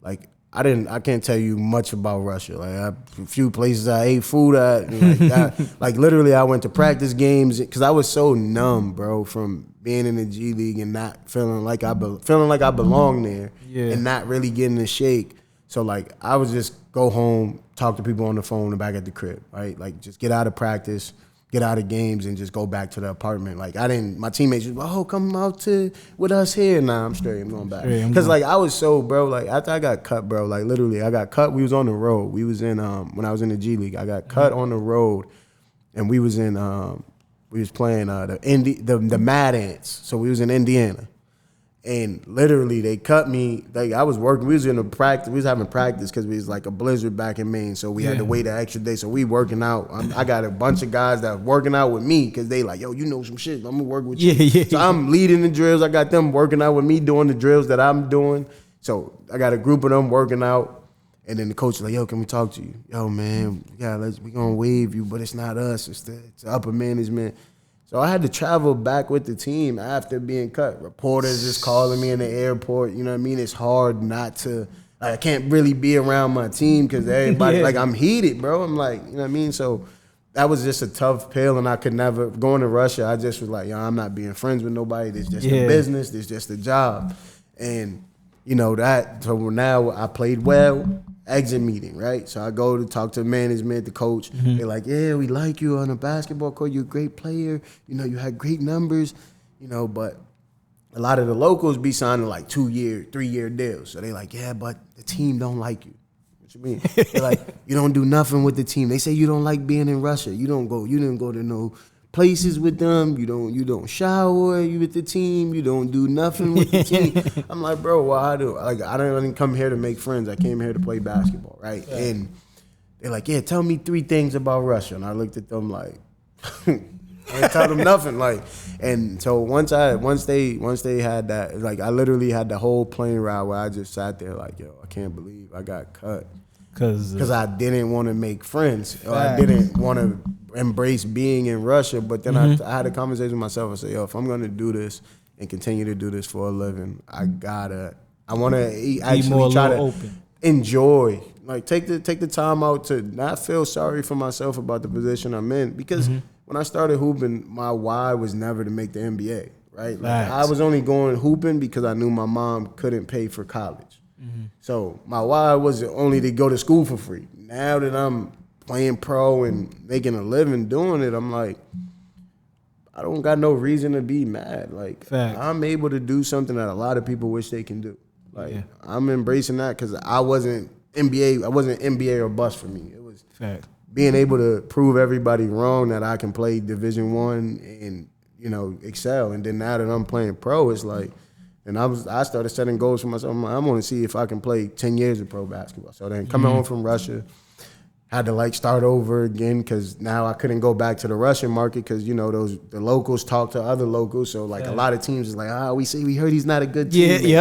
like I can't tell you much about Russia. Like a few places I ate food at, and like literally I went to practice games because I was so numb, bro, from being in the G League and not feeling like I belong there, and not really getting a shake. So like I would just go home, talk to people on the phone and back at the crib, right? Like just get out of practice, get out of games, and just go back to the apartment. Like my teammates just, come out with us here. Nah, I'm straight. I'm going back. Because like I was so, bro, like after I got cut, bro, like literally I got cut. We was on the road. We was in, when I was in the G League, I got cut on the road, and we was playing the Mad Ants. So we was in Indiana. And literally, they cut me. Like I was working. We was having practice because we was like a blizzard back in Maine. So we had to wait an extra day. So we working out. I got a bunch of guys that working out with me because they like, yo, you know some shit. I'm gonna work with you. So I'm leading the drills. I got them working out with me, doing the drills that I'm doing. So I got a group of them working out. And then the coach is like, yo, can we talk to you? Yo, man, we gonna waive you, but it's not us. It's the upper management. So I had to travel back with the team after being cut. Reporters just calling me in the airport. You know what I mean? It's hard not to. I can't really be around my team because everybody, like, I'm heated, bro. I'm like, you know what I mean? So that was just a tough pill, and I could never, going to Russia, I just was like, I'm not being friends with nobody. This just a business. This just a job. And, so now I played well. Exit meeting, right? So I go to talk to management, the coach. They're like, yeah, we like you on the basketball court. You're a great player. You had great numbers, but a lot of the locals be signing like 2-year, 3-year deals. So they like, yeah, but the team don't like you. What you mean? They're like, you don't do nothing with the team. They say you don't like being in Russia. You didn't go to no places with them. You don't shower with the team. You don't do nothing with the team. I'm like, bro, I didn't come here to make friends. I came here to play basketball, right? And they're like, yeah, tell me 3 things about Russia. And I looked at them like, I didn't tell them nothing. Like, and so once they had that, like, I literally had the whole plane ride where I just sat there like, yo, I can't believe I got cut. Because I didn't want to make friends. Or I didn't want to embrace being in Russia. But then I had a conversation with myself. I said, yo, if I'm going to do this and continue to do this for a living, I want to actually try to enjoy. Like, take the time out to not feel sorry for myself about the position I'm in. Because when I started hooping, my why was never to make the NBA, right? Like, I was only going hooping because I knew my mom couldn't pay for college. So my why was only to go to school for free. Now that I'm playing pro and making a living doing it, I'm like, I don't got no reason to be mad. Like, I'm able to do something that a lot of people wish they can do. Like, I'm embracing that because I wasn't NBA or bust for me. It was being able to prove everybody wrong that I can play Division I and, excel. And then now that I'm playing pro, it's like, and I started setting goals for myself. I want to see if I can play 10 years of pro basketball. So then coming home from Russia, had to start over again because now I couldn't go back to the Russian market because, the locals talk to other locals. So a lot of teams is like, we heard he's not a good team. We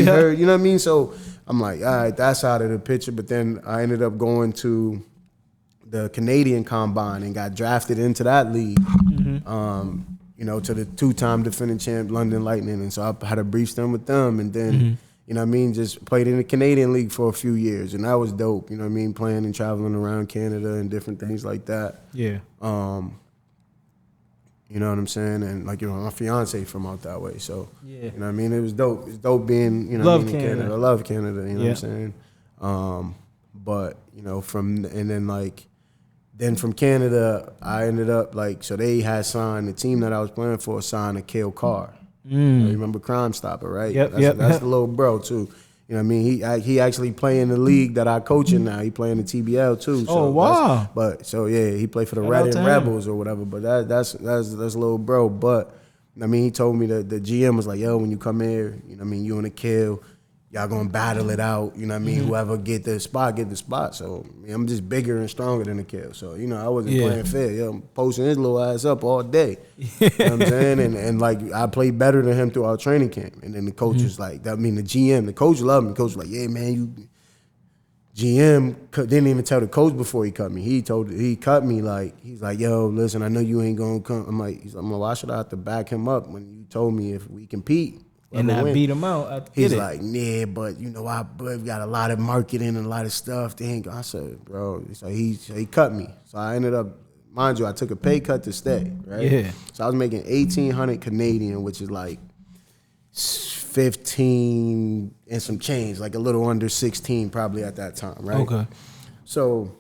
heard, you know what I mean? So I'm like, all right, that's out of the picture. But then I ended up going to the Canadian Combine and got drafted into that league. To the 2-time defending champ London Lightning. And so I had a brief stint with them and then, just played in the Canadian League for a few years. And that was dope, playing and traveling around Canada and different things like that. Yeah. You know what I'm saying? And my fiance from out that way. So, it was dope. It's dope being, in Canada. I love Canada, you know what I'm saying? But, then from Canada, I ended up so they had signed, the team that I was playing for signed a Cale Carr. You remember Crime Stopper, right? That's the little bro too. You know what I mean? He actually play in the league that I coach in now. He play in the TBL too. So wow. He played for the Reddit Rebels or whatever. But that's little bro. But he told me that the GM was like, yo, when you come here, you and the Cale, y'all gonna battle it out. You know what I mean? Whoever get the spot. So I'm just bigger and stronger than the kid. So I wasn't playing fair. I'm posting his little ass up all day. You know what I'm saying? And like I played better than him throughout training camp. And then the coach was like, the GM, the coach loved me. The coach was like, yeah, man, you. GM didn't even tell the coach before he cut me. He cut me like, he's like, yo, listen, I know you ain't gonna come. I'm like, why should I have to back him up when you told me if we compete? And I beat him out. He's like, yeah, but we got a lot of marketing and a lot of stuff. I said, bro, so he cut me. So I ended up, mind you, I took a pay cut to stay, right? Yeah. So I was making 1,800 Canadian, which is like 15 and some change, like a little under 16 probably at that time, right? Okay. So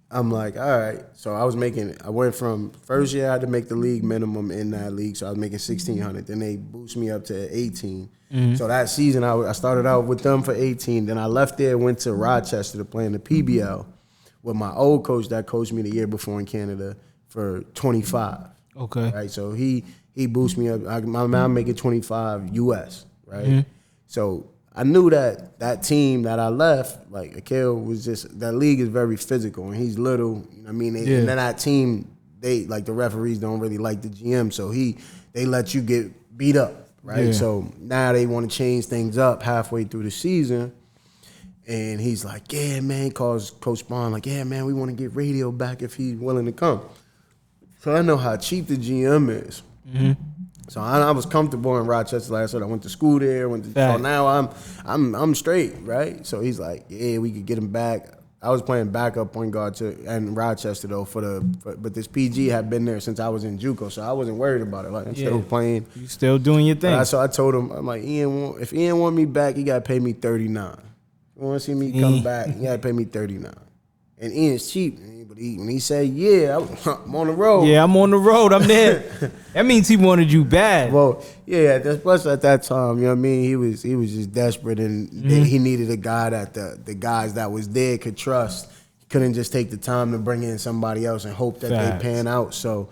I'm like, all right. So I went from first year I had to make the league minimum in that league, so I was making 1,600. Then they boost me up to 18. So that season I started out with them for 18. Then I left there, went to Rochester to play in the PBL with my old coach that coached me the year before in Canada for 25. Okay. Right. So he boosted me up. I'm making 25 US. Right. So I knew that team that I left, like Akil was just, that league is very physical and he's little, you know what I mean? And then that team, they like the referees don't really like the GM, so they let you get beat up, right? Yeah. So now they want to change things up halfway through the season. And he's like, yeah, man, calls Coach Spawn, like, yeah, man, we want to get Radio back if he's willing to come. So I know how cheap the GM is. So I was comfortable in Rochester. Like I said, I went to school there. So now I'm straight, right? So he's like, yeah, we could get him back. I was playing backup point guard in Rochester though but this PG had been there since I was in JUCO, so I wasn't worried about it. Like I'm still playing. You still doing your thing. So I told him, I'm like, if Ian want me back, he gotta pay me $39. You want to see me come back? He gotta pay me $39. And Ian's cheap. But when he said, yeah, I'm on the road. Yeah, I'm on the road. I'm there. That means he wanted you bad. Well, yeah, plus at that time, you know what I mean? He was just desperate, and he needed a guy that the guys that was there could trust. He couldn't just take the time to bring in somebody else and hope that they pan out. So,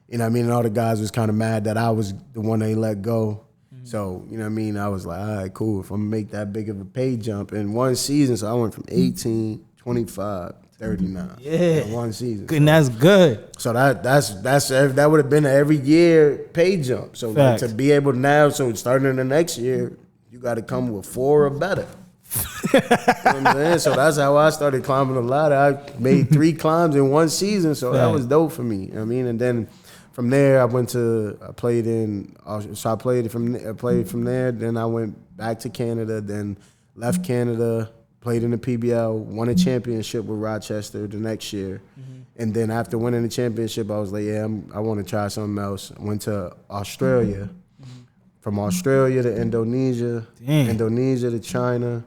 you know what I mean? And all the guys was kind of mad that I was the one they let go. So, you know what I mean? I was like, all right, cool. If I'm going to make that big of a pay jump in one season, so I went from 18, 25, 39. Yeah. In one season. And that's good. So that would have been an every year pay jump. So like, to be able to now, so starting in the next year, you got to come with 4 or better. You know what I'm saying? So that's how I started climbing the ladder. I made 3 climbs in one season, so that was dope for me. You know what I mean? And then from there, I played from there. Then I went back to Canada, then left Canada, played in the PBL, won a championship with Rochester the next year. And then after winning the championship, I was like, yeah, I want to try something else. I went to Australia. From Australia to Indonesia, Indonesia to China,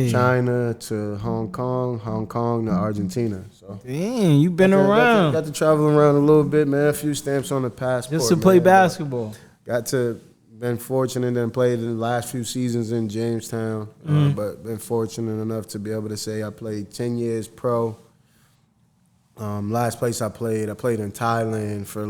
China to Hong Kong to Argentina. So you've been around. Got to travel around a little bit, man. A few stamps on the passport. Just to play basketball. Been fortunate and played the last few seasons in Jamestown, but been fortunate enough to be able to say I played 10 years pro. Last place I played in Thailand for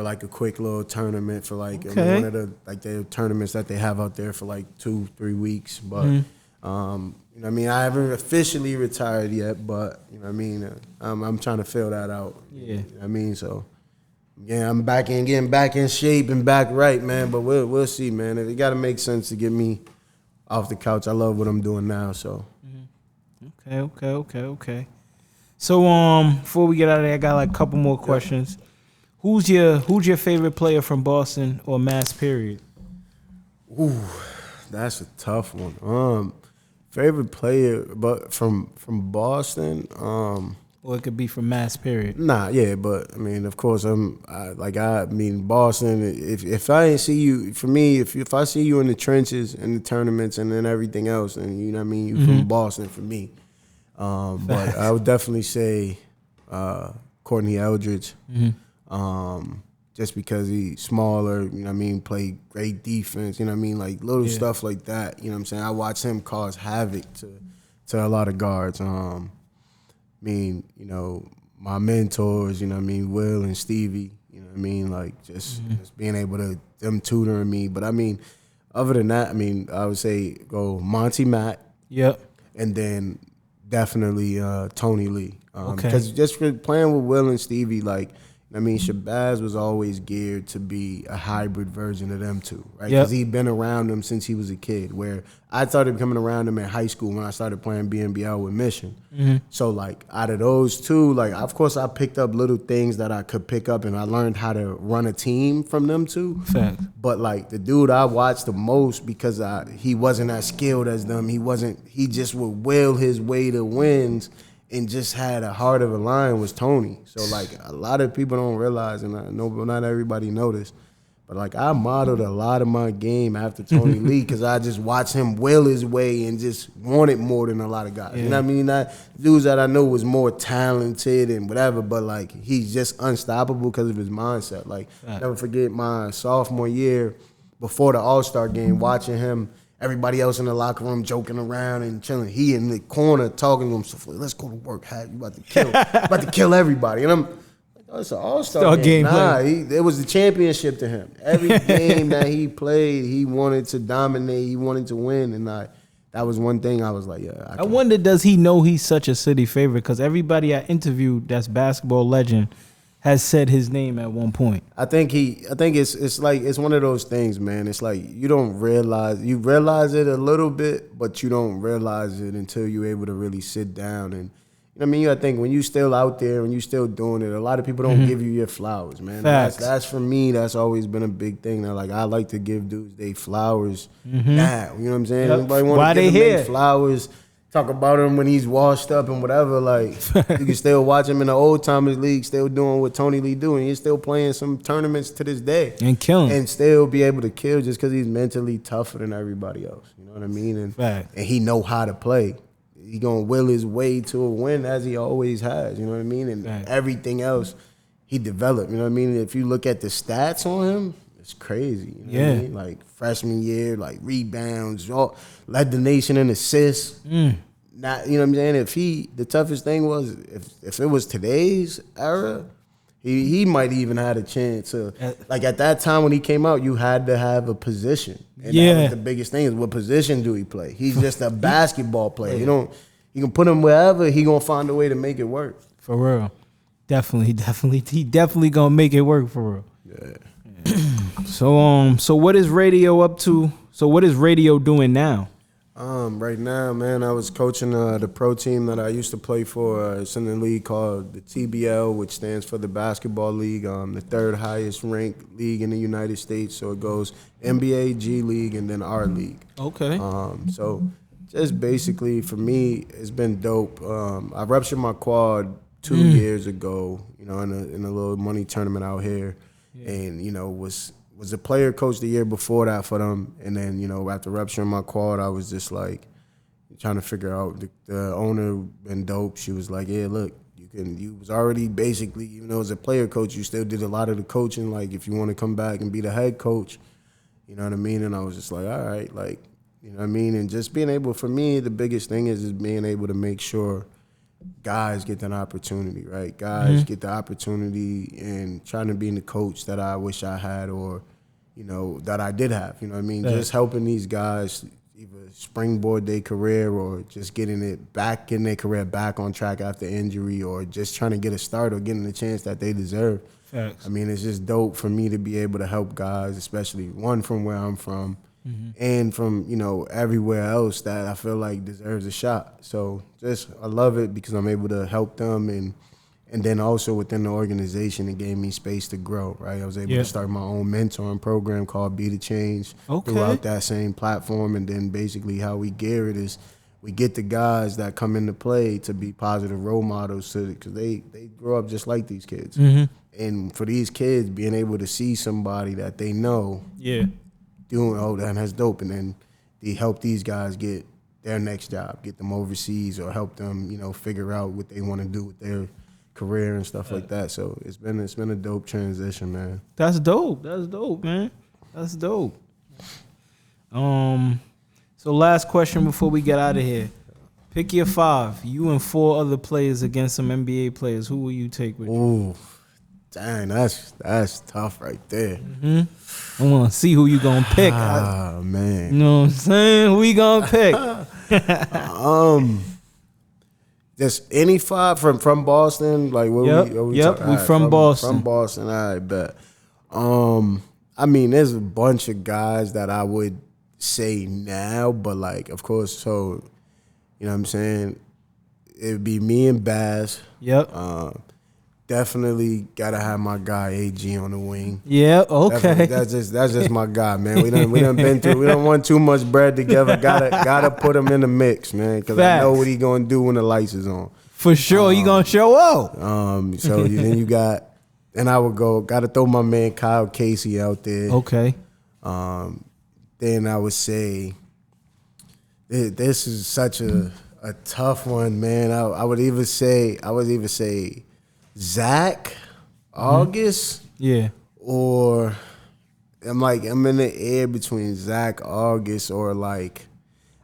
a quick little tournament for one of the tournaments that they have out there for 2-3 weeks. But you know what I mean, I haven't officially retired yet, but you know what I mean, I'm trying to fill that out. Yeah. You know what I mean, so yeah, I'm getting back in shape and back right, man. But we'll see, man. It got to make sense to get me off the couch. I love what I'm doing now, so. Okay. So before we get out of there, I got a couple more questions. Who's your favorite player from Boston or Mass period? Ooh, that's a tough one. Favorite player, but from Boston. Or it could be from Mass period. Nah, yeah, but I mean, of course, Boston. If I ain't see you, for me, if I see you in the trenches and the tournaments and then everything else, and you know what I mean, you from Boston for me. But I would definitely say Courtney Eldridge. Just because he's smaller, you know what I mean, play great defense, you know what I mean, little stuff like that, you know what I'm saying? I watch him cause havoc to a lot of guards. I mean, you know, my mentors, you know what I mean, Will and Stevie, you know what I mean, just being able to, them tutoring me. But I mean, Other than that, I mean, I would say go Monty Mack. Yep. And then definitely Tony Lee. Okay. Because just for playing with Will and Stevie, like, I mean, Shabazz was always geared to be a hybrid version of them two, right? Because he'd been around them since he was a kid, where I started coming around him in high school when I started playing BNBL with Mission. Mm-hmm. So, like, out of those two, like, of course, I picked up little things that I could pick up, and I learned how to run a team from them two. Fact. But, like, the dude I watched the most, because he wasn't as skilled as them, he just would will his way to wins and just had a heart of a lion, was Tony. So, like, a lot of people don't realize, and I know not everybody noticed, but, like, I modeled a lot of my game after Tony Lee because I just watched him will his way and just wanted more than a lot of guys. Yeah. You know what I mean? Not dudes that I know was more talented and whatever, but, like, he's just unstoppable because of his mindset. Like, never forget my sophomore year before the All-Star game, watching him, everybody else in the locker room joking around and chilling. He in the corner talking to himself, like, let's go to work, Hat. You about to kill everybody. And I'm like, oh, it's an all-star game. Nah, it was the championship to him. Every game that he played, he wanted to dominate. He wanted to win. And that was one thing I was like, yeah. I wonder, does he know he's such a city favorite? Because everybody I interviewed that's basketball legend has said his name at one point. I think it's like, it's one of those things, man. It's like you realize it a little bit, but you don't realize it until you're able to really sit down. And you know what I mean? I think when you still out there and you still doing it, a lot of people don't give you your flowers, man. That's for me, that's always been a big thing. That, like, I like to give dudes they flowers now. You know what I'm saying? Everybody want to give them their flowers. Talk about him when he's washed up and whatever. Like, you can still watch him in the old timers league, still doing what Tony Lee doing. He's still playing some tournaments to this day and killing, and still be able to kill just because he's mentally tougher than everybody else. You know what I mean? And he know how to play. He gonna will his way to a win as he always has. You know what I mean? And everything else he developed. You know what I mean? If you look at the stats on him, it's crazy. You know what I mean? Like, freshman year, like, rebounds, led the nation in assists. Not, you know what I'm saying? The toughest thing was, if it was today's era, he might even had a chance to, like, at that time when he came out, you had to have a position. And that was the biggest thing, is what position do he play? He's just a basketball player. You can put him wherever, he gonna find a way to make it work. For real. He definitely gonna make it work, for real. Yeah. So what is radio up to? So what is radio doing now? Right now, man, I was coaching the pro team that I used to play for. It's in the league called the TBL, which stands for the Basketball League, the third highest ranked league in the United States. So it goes NBA, G League, and then our league. Okay. So just basically for me, it's been dope. I ruptured my quad 2 years ago, you know, in a little money tournament out here, and, you know, was a player coach the year before that for them. And then, you know, after rupturing my quad, I was just like trying to figure out, the owner been dope. She was like, yeah, look, you was already basically, even though as a player coach, you still did a lot of the coaching. Like, if you want to come back and be the head coach, you know what I mean? And I was just like, all right, like, you know what I mean? And just being able, for me, the biggest thing is being able to make sure guys get that opportunity, right? Guys get the opportunity, and trying to be the coach that I wish I had, or, you know, that I did have. You know what I mean? Just helping these guys either springboard their career, or just getting their career back on track after injury, or just trying to get a start or getting the chance that they deserve. I mean, it's just dope for me to be able to help guys, especially one from where I'm from, and from, you know, everywhere else that I feel like deserves a shot. So I love it because I'm able to help them, and then also within the organization, it gave me space to grow, right? I was able to start my own mentoring program called Be the Change throughout that same platform. And then basically how we gear it is we get the guys that come into play to be positive role models, because they grow up just like these kids. And for these kids, being able to see somebody that they know doing, that's dope. And then they help these guys get their next job, get them overseas, or help them, you know, figure out what they want to do with their career and stuff like that. So it's been a dope transition, man. That's dope, man. That's dope. So last question before we get out of here. Pick your 5. You and 4 other players against some NBA players. Who will you take with you? Dang, that's tough right there. I want to see who you gonna pick. Man. You know what I'm saying? Who you gonna pick? Just any five from Boston. Like what we talking? We from Boston. From Boston, I bet. I mean, there's a bunch of guys that I would say now, but like, of course, so you know what I'm saying? It'd be me and Baz. Yep. Definitely gotta have my guy AG on the wing. Yeah, okay. That's just my guy, man. We done been through. We don't want too much bread together. Gotta put him in the mix, man, because I know what he gonna do when the lights is on. For sure, he gonna show up. So then you got, and I would gotta throw my man Kyle Casey out there. Okay. Then I would say this is such a tough one, man. I would either say Zach August, yeah, or I'm in the air between Zach August or like,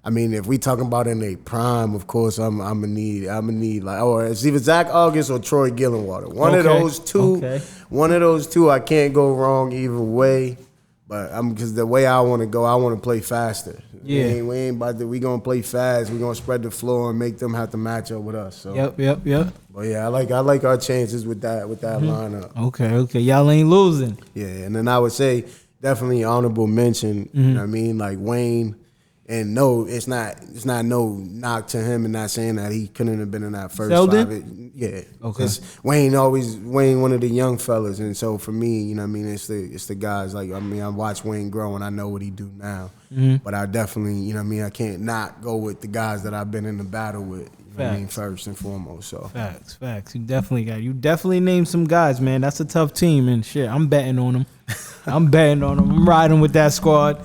I mean, if we talking about in a prime, of course I'm gonna need like, or it's either Zach August or Troy Gillenwater. One of those two, I can't go wrong either way. But because the way I want to go, I want to play faster. Yeah, we ain't about to. We gonna play fast. We gonna spread the floor and make them have to match up with us. So. Yep. But yeah, I like our chances with that lineup. Okay. Y'all ain't losing. Yeah, and then I would say definitely honorable mention. You know what I mean, like Wayne. And no, it's not no knock to him, and not saying that he couldn't have been in that first Selden? 5. Yeah. Okay. Wayne, one of the young fellas, and so for me, you know what I mean, it's the guys. Like, I mean, I watched Wayne grow, and I know what he do now. But I definitely, you know what I mean, I can't not go with the guys that I've been in the battle with. You know what I mean, first and foremost. So facts. You definitely named some guys, man. That's a tough team, and shit, I'm betting on them. I'm riding with that squad.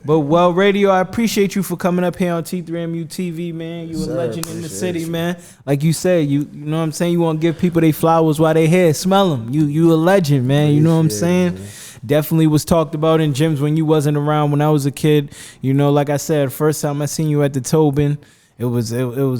But well, Radio, I appreciate you for coming up here on T3MU TV, man. You a legend in the city, man. Like you said, you know what I'm saying? You want to give people their flowers while they here. Smell them. You a legend, man. You know what I'm saying? Man. Definitely was talked about in gyms when you wasn't around when I was a kid. You know, like I said, first time I seen you at the Tobin, it was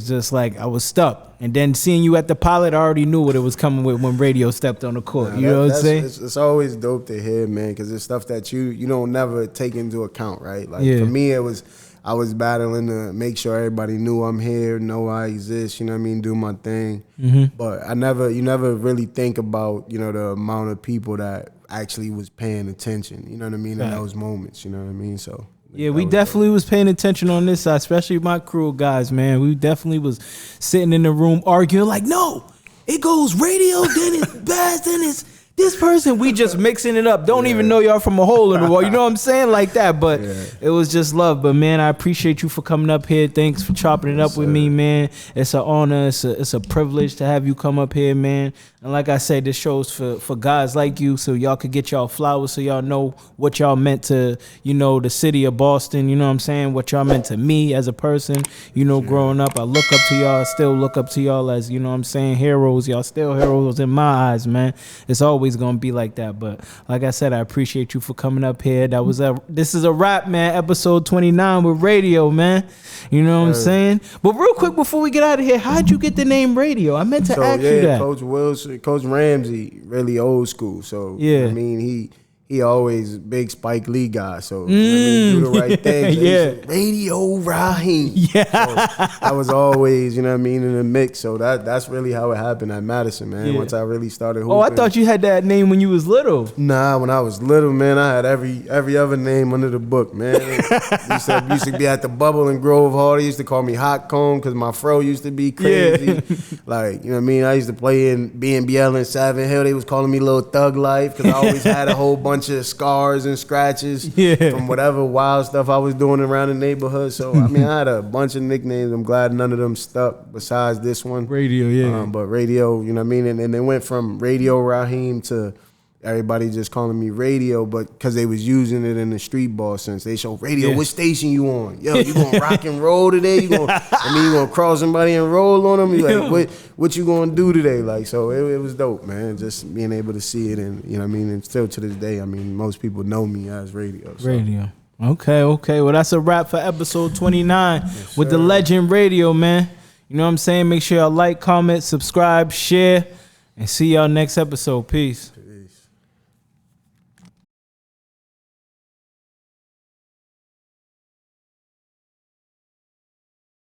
just like I was stuck. And then seeing you at the Pilot, I already knew what it was coming with when Radio stepped on the court. You know what I'm saying? It's always dope to hear, man, because it's stuff that you don't never take into account, right? Like for me, I was battling to make sure everybody knew I'm here, know I exist. You know what I mean? Do my thing. But you never really think about, you know, the amount of people that actually was paying attention. You know what I mean? In those moments. You know what I mean? So. Yeah, we definitely was paying attention on this side, especially my crew of guys, man. We definitely was sitting in the room arguing like, no, it goes Radio, then it's Bass, then it's this person. We just mixing it up. Don't even know y'all from a hole in the wall. You know what I'm saying? Like that. But it was just love. But, man, I appreciate you for coming up here. Thanks for chopping it up with me, man. It's an honor. It's a privilege to have you come up here, man. And like I said, this show's for guys like you, so y'all could get y'all flowers, so y'all know what y'all meant to, you know, the city of Boston. You know what I'm saying? What y'all meant to me as a person, you know, growing up. I look up to y'all. I still look up to y'all as, you know what I'm saying, heroes. Y'all still heroes in my eyes, man. It's always going to be like that. But like I said, I appreciate you for coming up here. This is a wrap, man. Episode 29 with Radio, man. You know what I'm saying? But real quick before we get out of here, how'd you get the name Radio? I meant to ask you that. Coach Wilson. Coach Ramsey, really old school. So, I mean, he always big Spike Lee guy. So, you know what I mean, do the right thing. So Radio Raheem. Yeah. So I was always, you know what I mean, in the mix. So that's really how it happened at Madison, man. Once I really started hooping. Oh, I thought you had that name when you was little. Nah, when I was little, man, I had every other name under the book, man. used to be at the Bubble in Grove Hall. They used to call me Hot Cone because my fro used to be crazy. Like, you know what I mean? I used to play in BNBL in Savin Hill. They was calling me Little Thug Life because I always had a whole bunch of scars and scratches from whatever wild stuff I was doing around the neighborhood. So, I mean, I had a bunch of nicknames. I'm glad none of them stuck besides this one. Radio, but Radio, you know what I mean? And they went from Radio Raheem to everybody just calling me Radio, but because they was using it in the street ball sense. They show Radio, what station you on? Yo, you gonna rock and roll today? You gonna cross somebody and roll on them? You like, what you gonna do today? Like, so it was dope, man. Just being able to see it, and you know what I mean. And still to this day, I mean, most people know me as Radio. So. Radio. Okay. Well, that's a wrap for episode 29 with the legend Radio, man. You know what I'm saying? Make sure y'all like, comment, subscribe, share, and see y'all next episode. Peace.